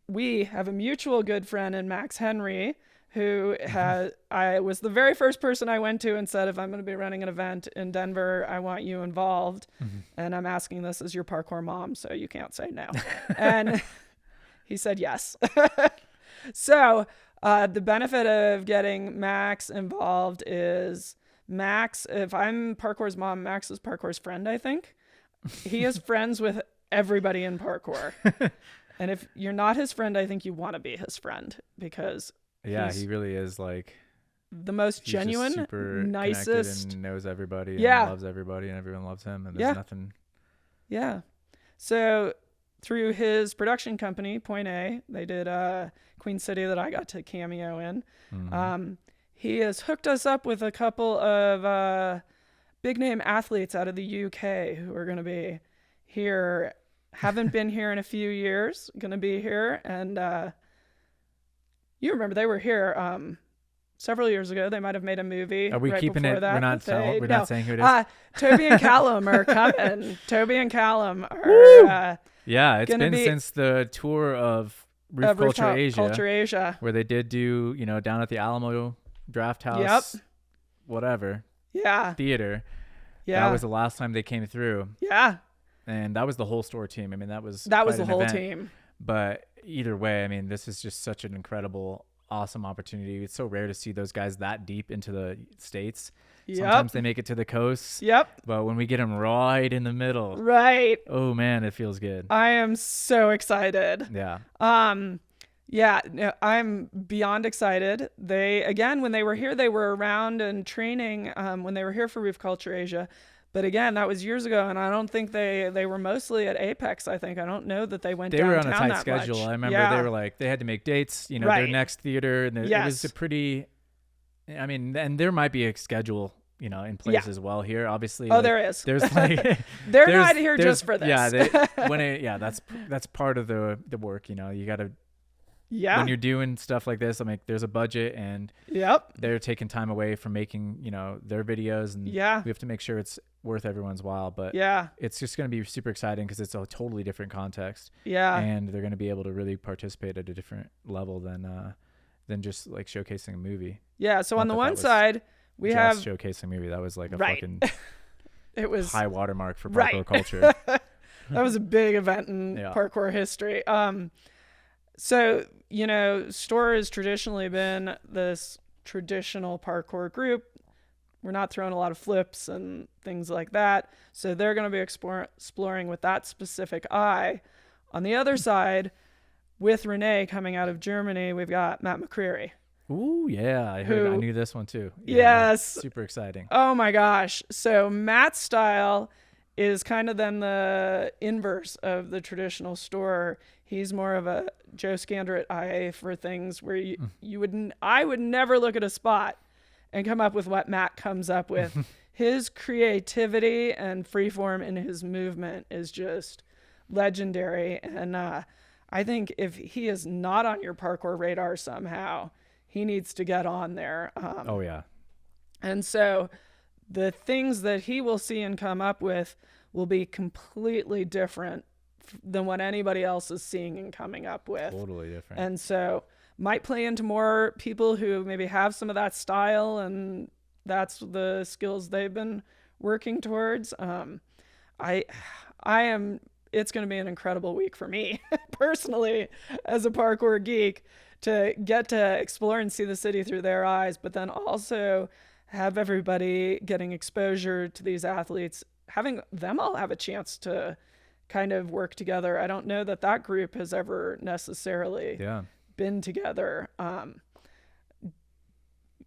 We have a mutual good friend in Max Henry, who I was the very first person I went to and said, if I'm going to be running an event in Denver, I want you involved. And I'm asking this as your parkour mom, so you can't say no. And he said yes. So the benefit of getting Max involved is Max, if I'm parkour's mom, Max is parkour's friend, I think. He is friends with everybody in parkour. And if you're not his friend, I think you want to be his friend, because he really is like the most genuine, super nicest, and knows everybody and loves everybody, and everyone loves him, and there's nothing. Yeah. So through his production company, Point A, they did Queen City that I got to cameo in. He has hooked us up with a couple of big name athletes out of the UK who are going to be here. Haven't been here in a few years, going to be here. And you remember they were here several years ago. They might have made a movie. Are we right keeping before it? That, We're not saying who it is. Toby and Callum are coming. Toby and Callum are it's been since the tour of Roof Culture Asia, where they did do, down at the Alamo Draft House, whatever. Theater. That was the last time they came through. And that was the whole store team. I mean, that was the whole team. But either way, I mean, this is just such an incredible, awesome opportunity. It's so rare to see those guys that deep into the States. Sometimes they make it to the coast. But when we get them right in the middle. Oh, man, it feels good. I am so excited. I'm beyond excited. When they were here, they were around and training when they were here for Roof Culture Asia. But again, that was years ago, and I don't think they were mostly at Apex. I don't know that they went downtown. They were on a tight schedule. Much. I remember they were like, they had to make dates, their next theater. And it was a pretty, I mean, and there might be a schedule, in place as well here, obviously. There is. There's like, they're not here just for this. That's part of the work, you got to, when you're doing stuff like this, I mean, there's a budget, and they're taking time away from making, their videos, and we have to make sure it's worth everyone's while. But it's just going to be super exciting because it's a totally different context. And they're going to be able to really participate at a different level than just like showcasing a movie. So on the one side, we have showcasing a movie. That was like a fucking it was high watermark for parkour culture. That was a big event in parkour history. So, Store has traditionally been this traditional parkour group. We're not throwing a lot of flips and things like that. So they're going to be exploring with that specific eye. On the other side, with Renee coming out of Germany, we've got Matt McCreary. Ooh, yeah. I knew this one too. Yes. Super exciting. Oh my gosh. So Matt's style is kind of then the inverse of the traditional Store. He's more of a Joe Scandrett eye for things where I would never look at a spot and come up with what Matt comes up with. His creativity and freeform in his movement is just legendary. And I think if he is not on your parkour radar somehow, he needs to get on there. And so the things that he will see and come up with will be completely different than what anybody else is seeing and coming up with. Totally different. And so might play into more people who maybe have some of that style, and that's the skills they've been working towards. It's going to be an incredible week for me personally as a parkour geek to get to explore and see the city through their eyes, but then also have everybody getting exposure to these athletes, having them all have a chance to kind of work together. I don't know that group has ever necessarily been together.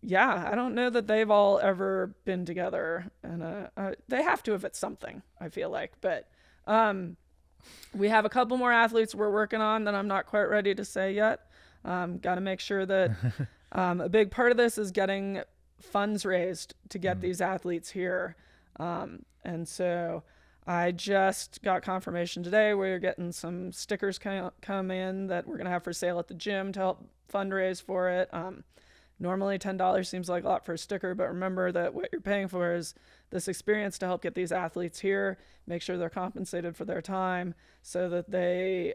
Yeah, I don't know that they've all ever been together, and they have to if it's something, I feel like. But we have a couple more athletes we're working on that I'm not quite ready to say yet. Got to make sure that a big part of this is getting funds raised to get these athletes here. And so I just got confirmation today we're getting some stickers come in that we're going to have for sale at the gym to help fundraise for it. Normally $10 seems like a lot for a sticker, but remember that what you're paying for is this experience to help get these athletes here, make sure they're compensated for their time so that they,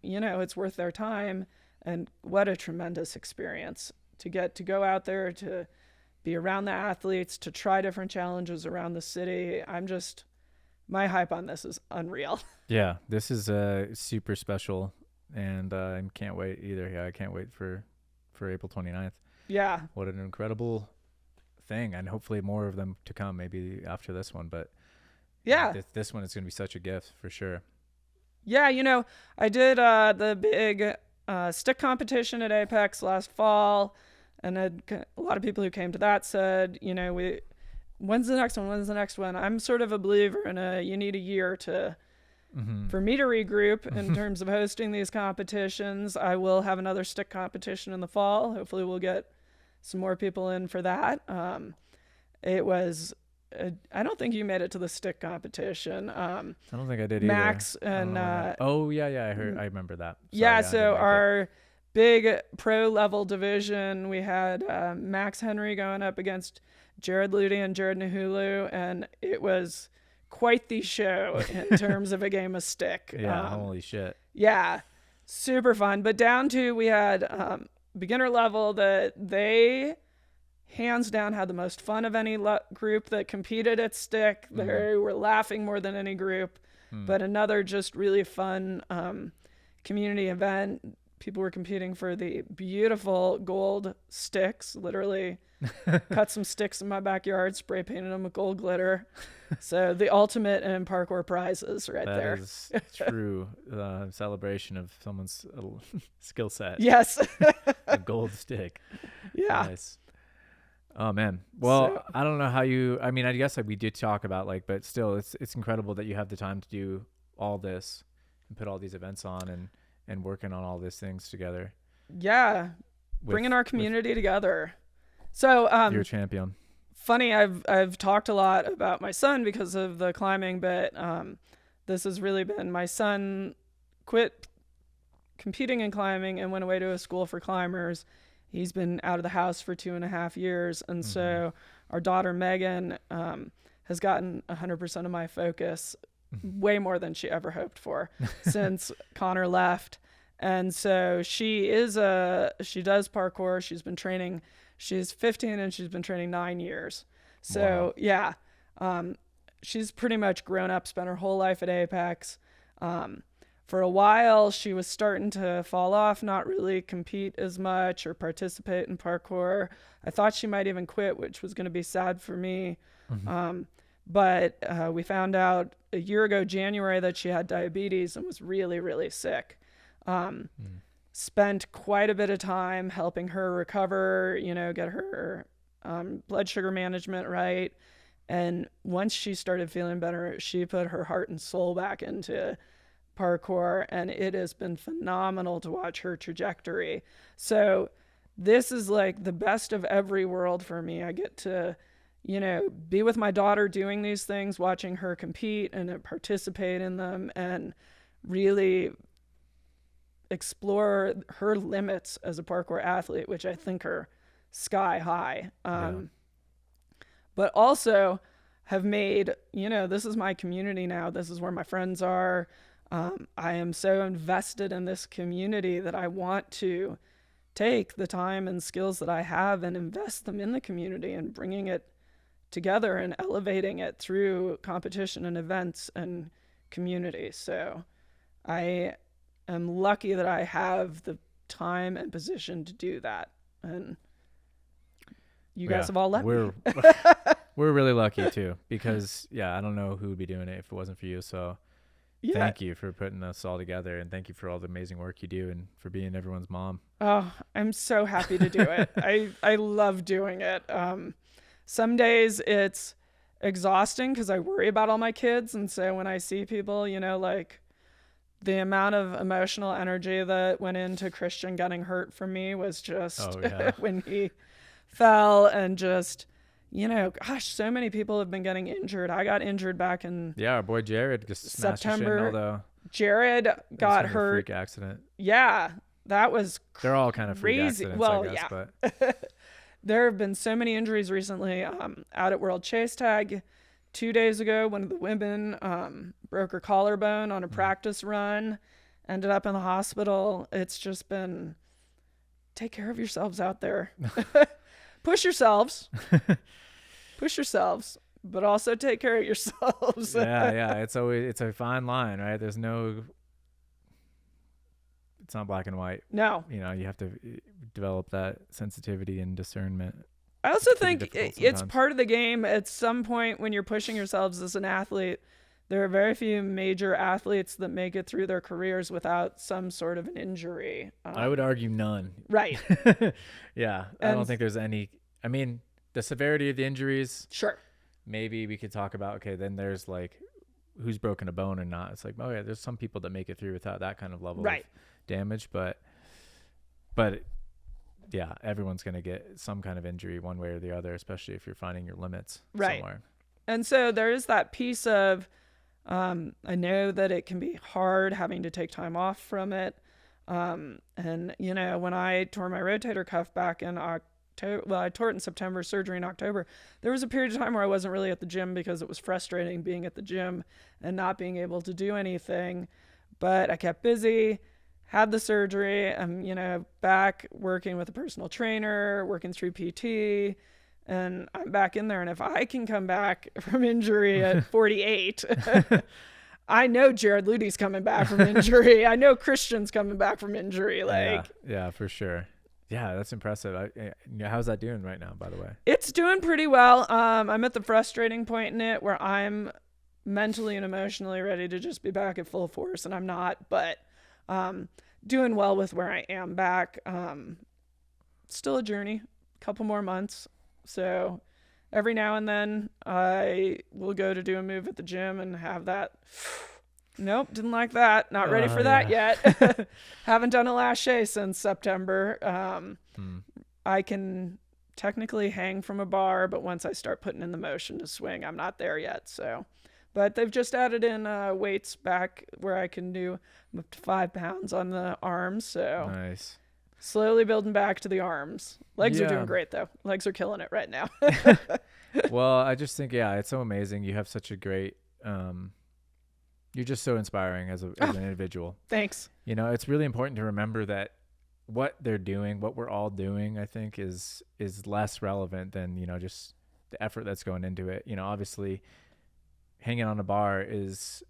it's worth their time. And what a tremendous experience to get to go out there, to be around the athletes, to try different challenges around the city. My hype on this is unreal. Yeah, this is super special, and I can't wait either. Yeah, I can't wait for April 29th. Yeah. What an incredible thing, and hopefully more of them to come maybe after this one. But yeah, this one is going to be such a gift for sure. Yeah, I did the big stick competition at Apex last fall, and a lot of people who came to that said, when's the next one? When's the next one? I'm sort of a believer in you need a year for me to regroup in terms of hosting these competitions. I will have another stick competition in the fall. Hopefully we'll get some more people in for that. It was, I don't think you made it to the stick competition. I don't think I did Max either. and I remember that. Sorry, so our big pro level division, we had Max Henry going up against Jared Ludy and Jared Nahulu, and it was quite the show in terms of a game of stick. Yeah, holy shit. Yeah, super fun. But down to, we had beginner level that they hands down had the most fun of any group that competed at stick. They were laughing more than any group. But another just really fun community event. People were competing for the beautiful gold sticks, literally cut some sticks in my backyard, spray painted them with gold glitter. So the ultimate in parkour prizes there. That is true celebration of someone's skill set. Yes. A gold stick. Yeah. Nice. Oh man. Well, I don't know how I guess we did talk about but still it's incredible that you have the time to do all this and put all these events on and working on all these things together. Yeah. Bringing our community together. So, you're a champion. Funny, I've talked a lot about my son because of the climbing, but this has really been, my son quit competing in climbing and went away to a school for climbers. He's been out of the house for 2.5 years. And so our daughter, Megan, has gotten 100% of my focus, way more than she ever hoped for since Connor left. And so she does parkour. She's been training. She's 15 and she's been training 9 years. So yeah, she's pretty much grown up, spent her whole life at Apex. For a while, she was starting to fall off, not really compete as much or participate in parkour. I thought she might even quit, which was going to be sad for me. But we found out a year ago, January, that she had diabetes and was really, really sick. Spent quite a bit of time helping her recover, get her blood sugar management right. And once she started feeling better, she put her heart and soul back into parkour, and it has been phenomenal to watch her trajectory. So this is like the best of every world for me. I get to, be with my daughter doing these things, watching her compete and participate in them, and really explore her limits as a parkour athlete, which I think are sky high. But also have made, this is my community now. This is where my friends are. I am so invested in this community that I want to take the time and skills that I have and invest them in the community and bringing it together and elevating it through competition and events and community. So I am lucky that I have the time and position to do that. And you guys have all let me. We're really lucky too, because I don't know who would be doing it if it wasn't for you. So thank you for putting us all together, and thank you for all the amazing work you do and for being everyone's mom. Oh, I'm so happy to do it. I love doing it. Some days it's exhausting because I worry about all my kids. And so when I see people, like the amount of emotional energy that went into Christian getting hurt for me was just when he fell, and just, gosh, so many people have been getting injured. I got injured back in our boy Jared just smashed September. Although Jared got hurt. Freak accident. Yeah, that was they're all kind of freak crazy. accidents, Well, I guess, yeah. but there have been so many injuries recently. Out at World Chase Tag 2 days ago, one of the women broke her collarbone on a practice run, ended up in the hospital. It's just been, take care of yourselves out there. Push yourselves, but also take care of yourselves. yeah. It's a fine line, right? It's not black and white. No. You have to develop that sensitivity and discernment. I also think it's part of the game. At some point when you're pushing yourselves as an athlete, there are very few major athletes that make it through their careers without some sort of an injury. I would argue none. Right. Yeah. I don't think there's any. I mean, the severity of the injuries. Sure. Maybe we could talk about, okay, then there's like who's broken a bone or not. It's like, oh yeah, there's some people that make it through without that kind of level of damage. But yeah, everyone's going to get some kind of injury one way or the other, especially if you're finding your limits somewhere. And so there is that piece of, I know that it can be hard having to take time off from it. And, when I tore my rotator cuff back in October, well, I tore it in September, surgery in October, there was a period of time where I wasn't really at the gym because it was frustrating being at the gym and not being able to do anything. But I kept busy. Had the surgery. I'm, back working with a personal trainer, working through PT, and I'm back in there. And if I can come back from injury at 48, I know Jared Luty's coming back from injury. I know Christian's coming back from injury. Yeah, for sure. Yeah, that's impressive. How's that doing right now, by the way? It's doing pretty well. I'm at the frustrating point in it where I'm mentally and emotionally ready to just be back at full force, and I'm not, but doing well with where I am back. Still a journey, a couple more months. So every now and then I will go to do a move at the gym and have that. Nope, didn't like that. Not ready for that yet. Haven't done a lache since September. I can technically hang from a bar, but once I start putting in the motion to swing, I'm not there yet. So. But they've just added in weights back where I can do up to 5 pounds on the arms. So nice. Slowly building back to the arms. Legs are doing great, though. Legs are killing it right now. Well, I just think, it's so amazing. You have such a great, you're just so inspiring as an individual. Thanks. It's really important to remember that what they're doing, what we're all doing, I think is less relevant than, just the effort that's going into it. Obviously, hanging on a bar is,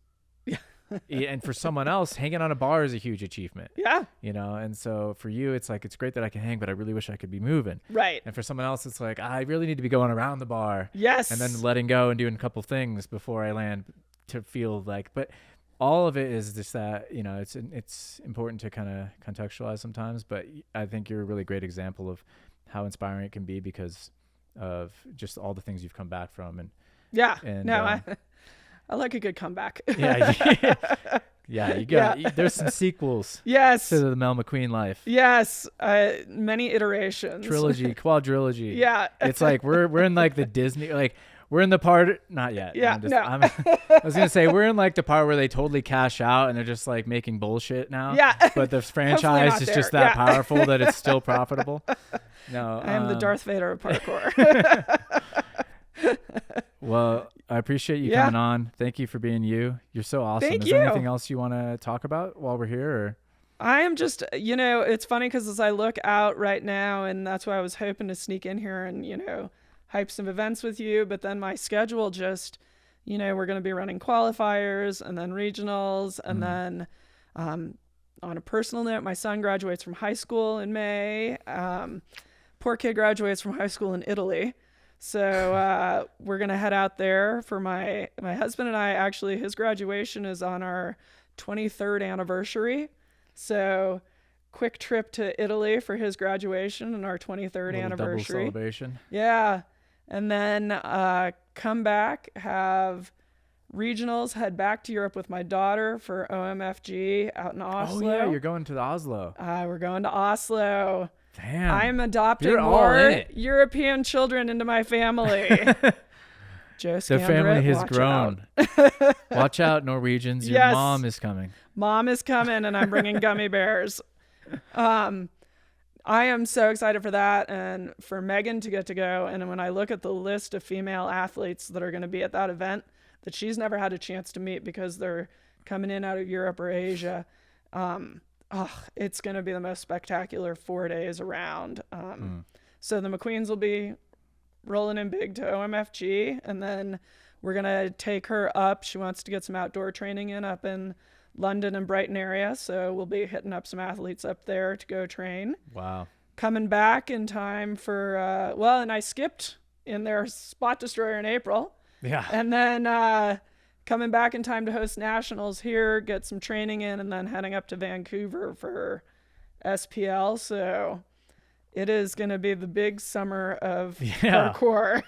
and for someone else, hanging on a bar is a huge achievement. Yeah. And so for you, it's like, it's great that I can hang, but I really wish I could be moving. Right. And for someone else, it's like, I really need to be going around the bar. Yes. And then letting go and doing a couple things before I land to feel like, but all of it is just that, it's important to kind of contextualize sometimes, but I think you're a really great example of how inspiring it can be because of just all the things you've come back from. I like a good comeback. Yeah, you got. There's some sequels. Yes. To the Mel McQueen life. Yes, many iterations. Trilogy, quadrilogy. Yeah. It's like we're in like the Disney, like we're in the part, not yet. Yeah. I was gonna say we're in like the part where they totally cash out and they're just like making bullshit now. Yeah. But the franchise is just that powerful that it's still profitable. No. I am the Darth Vader of parkour. Well, I appreciate you coming on. Thank you for being you. You're so awesome. Thank Is there anything else you want to talk about while we're here? Or? I am just, it's funny because as I look out right now, and that's why I was hoping to sneak in here and, hype some events with you. But then my schedule just, we're going to be running qualifiers and then regionals. And then on a personal note, my son graduates from high school in May. Poor kid graduates from high school in Italy. So we're going to head out there for my husband and I. Actually, his graduation is on our 23rd anniversary. So quick trip to Italy for his graduation and our 23rd anniversary. Double celebration. Yeah. And then come back, have regionals, head back to Europe with my daughter for OMFG out in Oslo. Oh, yeah, you're going to Oslo. We're going to Oslo. Damn. I'm adopting You're all more in it. European children into my family. Joe The family has grown. Watch out, Norwegians. Your Yes. mom is coming. Mom is coming, and I'm bringing gummy bears. I am so excited for that and for Megan to get to go. And when I look at the list of female athletes that are going to be at that event that she's never had a chance to meet because they're coming in out of Europe or Asia, it's going to be the most spectacular 4 days around. So the McQueens will be rolling in big to OMFG, and then we're going to take her up. She wants to get some outdoor training in up in London and Brighton area, so we'll be hitting up some athletes up there to go train. Wow. Coming back in time for, and I skipped in their spot destroyer in April. Yeah. And then coming back in time to host nationals here, get some training in, and then heading up to Vancouver for SPL. So it is going to be the big summer of parkour.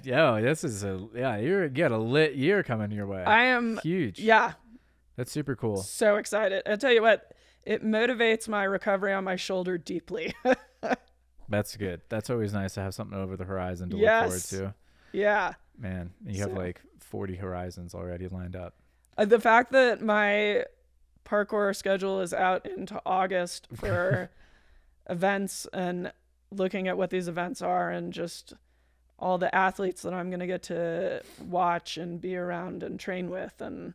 You got a lit year coming your way. I am huge. Yeah. That's super cool. So excited. I'll tell you what, it motivates my recovery on my shoulder deeply. That's good. That's always nice to have something over the horizon to look forward to. Yeah. Man, you have like 40 horizons already lined up. The fact that my parkour schedule is out into August for events and looking at what these events are and just all the athletes that I'm going to get to watch and be around and train with. And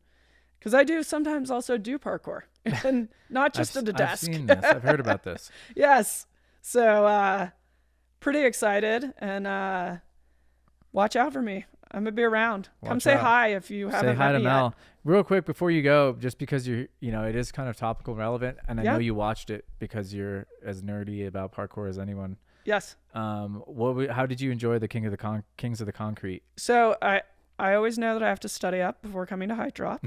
because I do sometimes also do parkour and not just at a desk. I've seen this. I've heard about this. Yes. So pretty excited, and watch out for me. I'm going to be around. Come say hi if you haven't Say hi to met me Mel. yet. Real quick before you go, just because it is kind of topical and relevant, and I know you watched it because you're as nerdy about parkour as anyone. Yes. How did you enjoy the Kings of the Concrete? So I always know that I have to study up before coming to Height Drop.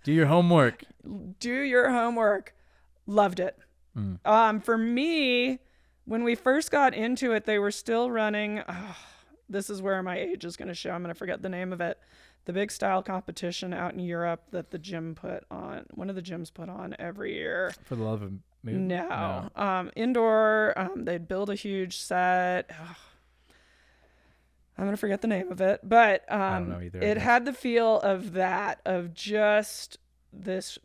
Do your homework. Do your homework. Loved it. For me, when we first got into it, they were still running. This is where my age is going to show. I'm going to forget the name of it. The big style competition out in Europe that the gym put on. One of the gyms put on every year. For the love of me. No. Indoor. They'd build a huge set. I'm going to forget the name of it. But I don't know either. It had the feel of that, of just this.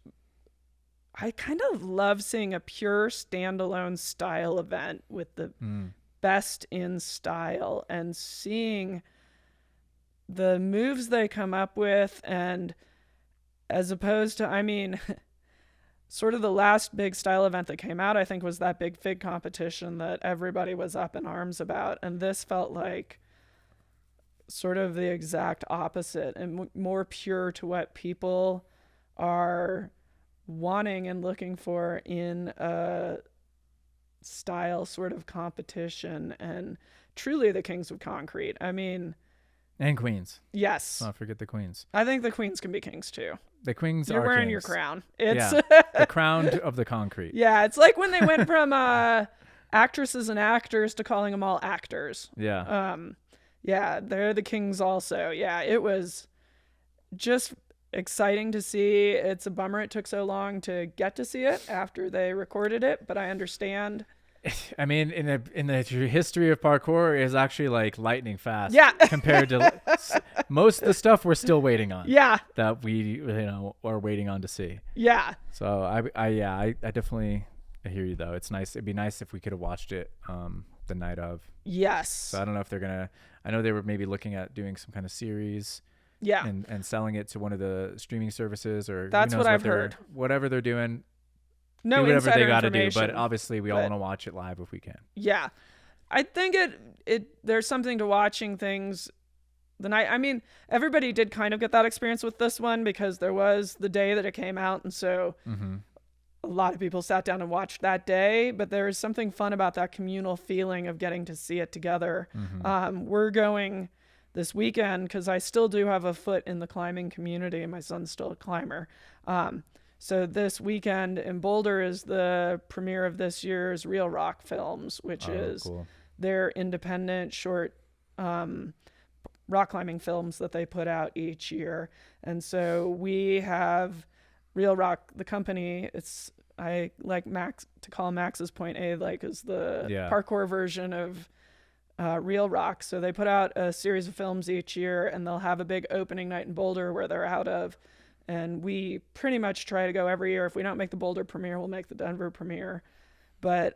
I kind of love seeing a pure standalone style event with the best in style and seeing the moves they come up with, and as opposed to, sort of the last big style event that came out, I think, was that big fig competition that everybody was up in arms about. And this felt like sort of the exact opposite and more pure to what people are wanting and looking for in a style sort of competition, and truly the Kings of Concrete. And queens. Yes. Let's not forget the queens. I think the queens can be kings too. The queens You're are wearing kings. your crown. It's the crown of the concrete. Yeah, it's like when they went from actresses and actors to calling them all actors. Yeah. Yeah, they're the kings also. Yeah, it was just exciting to see. It's a bummer it took so long to get to see it after they recorded it, but I understand. In the history of parkour, is actually like lightning fast. Yeah. Compared to most of the stuff we're still waiting on. Yeah. That we are waiting on to see. Yeah. So I definitely hear you though. It's nice. It'd be nice if we could have watched it the night of. Yes. So I don't know if they're gonna. I know they were maybe looking at doing some kind of series. Yeah. And selling it to one of the streaming services, or that's what I've heard. Whatever they're doing. No, do whatever they got to do, but obviously we all want to watch it live if we can. Yeah, I think there's something to watching things the night. Everybody did kind of get that experience with this one because there was the day that it came out, and so a lot of people sat down and watched that day, but there is something fun about that communal feeling of getting to see it together. We're going this weekend because I still do have a foot in the climbing community and my son's still a climber. So this weekend in Boulder is the premiere of this year's Real Rock Films, which is cool. their independent short rock climbing films that they put out each year. And so we have Real Rock, the company. I like Max to call Max's Point A, like is the parkour version of Real Rock. So they put out a series of films each year, and they'll have a big opening night in Boulder where they're out of. And we pretty much try to go every year. If we don't make the Boulder premiere, we'll make the Denver premiere. But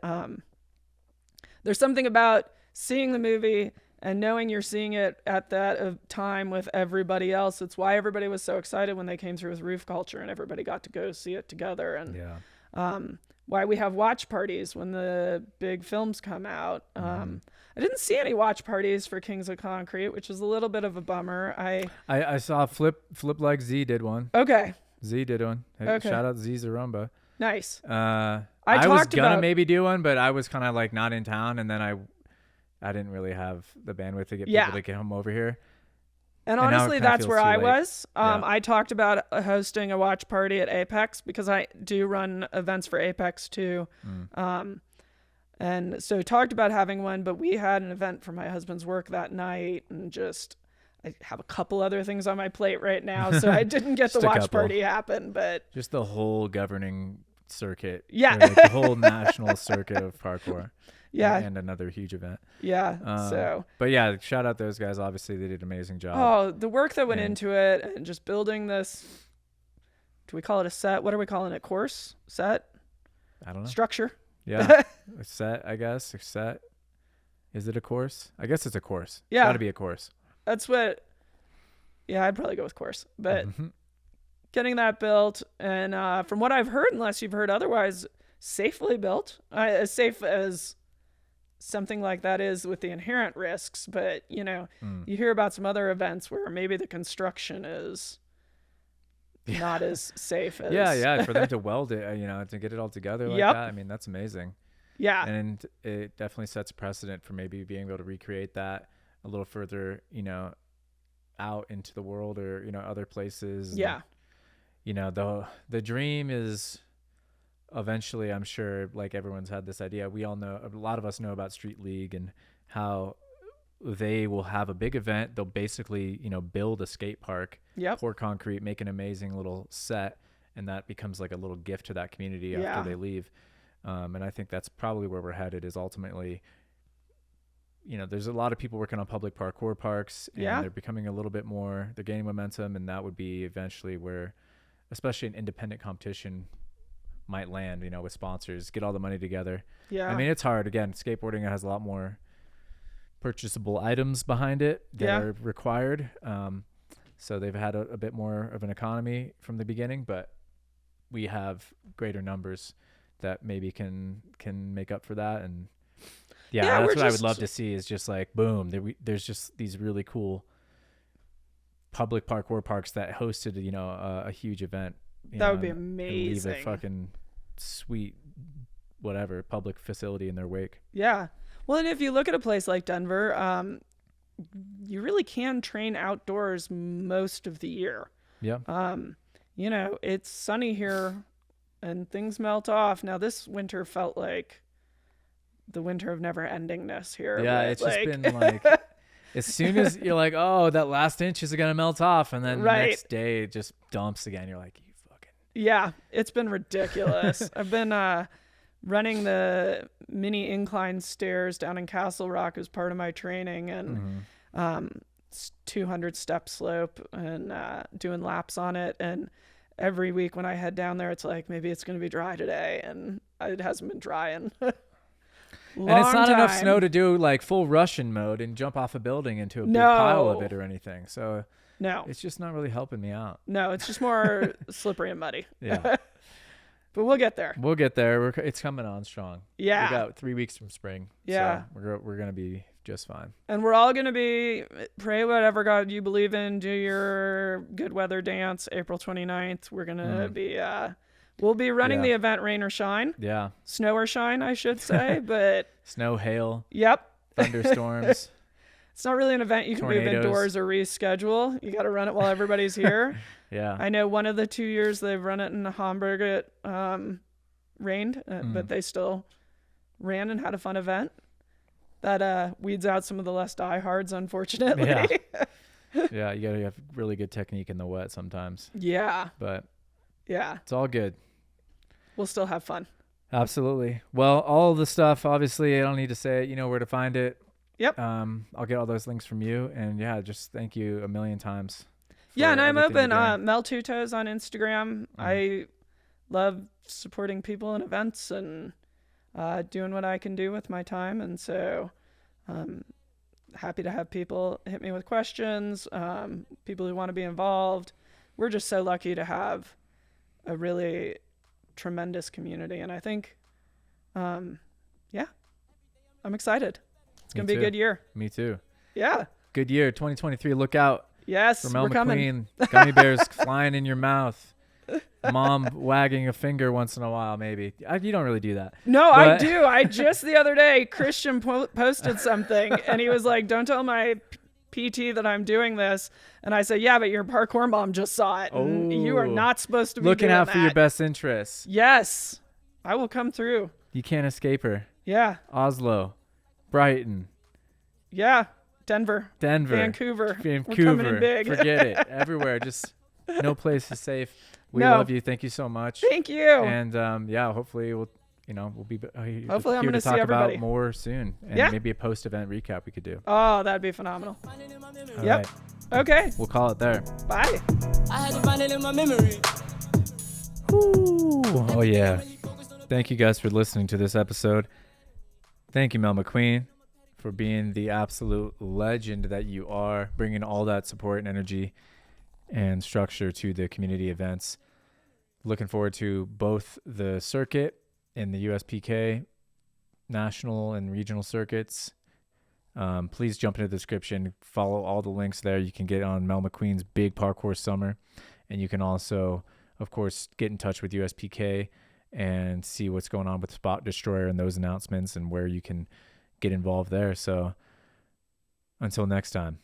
there's something about seeing the movie and knowing you're seeing it at that time with everybody else. It's why everybody was so excited when they came through with Roof Culture and everybody got to go see it together. And why we have watch parties when the big films come out. I didn't see any watch parties for Kings of Concrete, which is a little bit of a bummer. I saw Flip Like Z did one. Okay. Z did one. Hey, okay. Shout out Z Zarumba. Nice. I was gonna maybe do one, but I was kind of like not in town, and then I didn't really have the bandwidth to get people to come over here. And honestly, that's where I was. I talked about hosting a watch party at Apex because I do run events for Apex too. And so talked about having one, but we had an event for my husband's work that night, and I have a couple other things on my plate right now, so I didn't get the watch party happen. But just the whole governing circuit, like the whole national circuit of parkour, and another huge event. But yeah, shout out those guys. Obviously, they did an amazing job. Oh, the work that went into it, and just building this. Do we call it a set? What are we calling it? Course set? I don't know. Structure. Yeah, a set, I guess. A set. Is it a course? I guess it's a course. Yeah. It's got to be a course. That's what. Yeah, I'd probably go with course. But getting that built, and from what I've heard, unless you've heard otherwise, safely built. As safe as something like that is with the inherent risks. But, you hear about some other events where maybe the construction is not as safe as for them to weld it, to get it all together like that. I mean, that's amazing. And it definitely sets a precedent for maybe being able to recreate that a little further, out into the world or other places. And, the dream is eventually, I'm sure, like everyone's had this idea. We all know, a lot of us know about Street League and how they will have a big event. They'll basically, build a skate park, pour concrete, make an amazing little set, and that becomes like a little gift to that community after they leave. And I think that's probably where we're headed, is ultimately, there's a lot of people working on public parkour parks, and they're becoming a little bit more, they're gaining momentum, and that would be eventually where, especially an independent competition might land, with sponsors, get all the money together. I mean, it's hard. Again, skateboarding has a lot more purchasable items behind it that are required. So they've had a bit more of an economy from the beginning, but we have greater numbers that maybe can make up for that. And that's what I would love to see, is just like, boom, there's just these really cool public parkour parks that hosted, a huge event. That would be amazing. Leave a fucking sweet, whatever, public facility in their wake. Yeah. Well, and if you look at a place like Denver, you really can train outdoors most of the year. It's sunny here and things melt off. Now, this winter felt like the winter of never endingness here. It's just been like, as soon as you're like, oh, that last inch is going to melt off, and then the next day it just dumps again. You're like, you fucking. Yeah, it's been ridiculous. I've been running the mini incline stairs down in Castle Rock as part of my training, and 200 step slope, and doing laps on it. And every week when I head down there, it's like, maybe it's going to be dry today, and it hasn't been dry in and it's not enough snow to do like full Russian mode and jump off a building into a big pile of it or anything. So it's just not really helping me out. No, it's just more slippery and muddy. But we'll get there. We'll get there. It's coming on strong. We got 3 weeks from spring. So we're going to be just fine. And we're all going to pray whatever God you believe in. Do your good weather dance, April 29th. We're going to be We'll be running the event rain or shine. Yeah. Snow or shine, I should say. But snow, hail. Yep. Thunderstorms. It's not really an event you can Tornadoes. move indoors or reschedule. You got to run it while everybody's here. Yeah. I know one of the 2 years they've run it in Hamburg, it rained, but they still ran and had a fun event. That weeds out some of the less diehards, unfortunately. Yeah. Yeah, you got to have really good technique in the wet sometimes. Yeah. But yeah, it's all good. We'll still have fun. Absolutely. Well, all the stuff, obviously, I don't need to say it. You know where to find it. Yep. I'll get all those links from you. And yeah, just thank you a million times. Yeah, and I'm open. Mel Tutos on Instagram. I love supporting people in events and doing what I can do with my time. And so happy to have people hit me with questions, people who want to be involved. We're just so lucky to have a really tremendous community. And I think, I'm excited. It's going to be a good year. Me too. Yeah. Good year. 2023. Look out. Yes. For Mel we're McQueen. Coming. Gummy bears flying in your mouth. Mom wagging a finger once in a while, maybe. You don't really do that. No, but I do. I just the other day, Christian posted something and he was like, don't tell my PT that I'm doing this. And I said, yeah, but your parkour mom just saw it. And you are not supposed to be looking doing out that. For your best interests. Yes. I will come through. You can't escape her. Yeah. Oslo. Brighton. Yeah. Denver. Vancouver. We're coming in big. Forget it. Everywhere. Just no place is safe. We love you. Thank you so much. Thank you. And hopefully we'll be hopefully I'm going to talk see everybody about more soon. And maybe a post-event recap we could do. Oh, that'd be phenomenal. All yep. Right. Okay. We'll call it there. Bye. I had to find it in my memory. Ooh. Oh yeah. Thank you guys for listening to this episode. Thank you, Mel McQueen, for being the absolute legend that you are, bringing all that support and energy and structure to the community events. Looking forward to both the circuit and the USPK national and regional circuits. Please jump into the description, follow all the links there. You can get on Mel McQueen's Big Parkour Summer, and you can also, of course, get in touch with USPK and see what's going on with Spot Destroyer and those announcements and where you can get involved there. So until next time.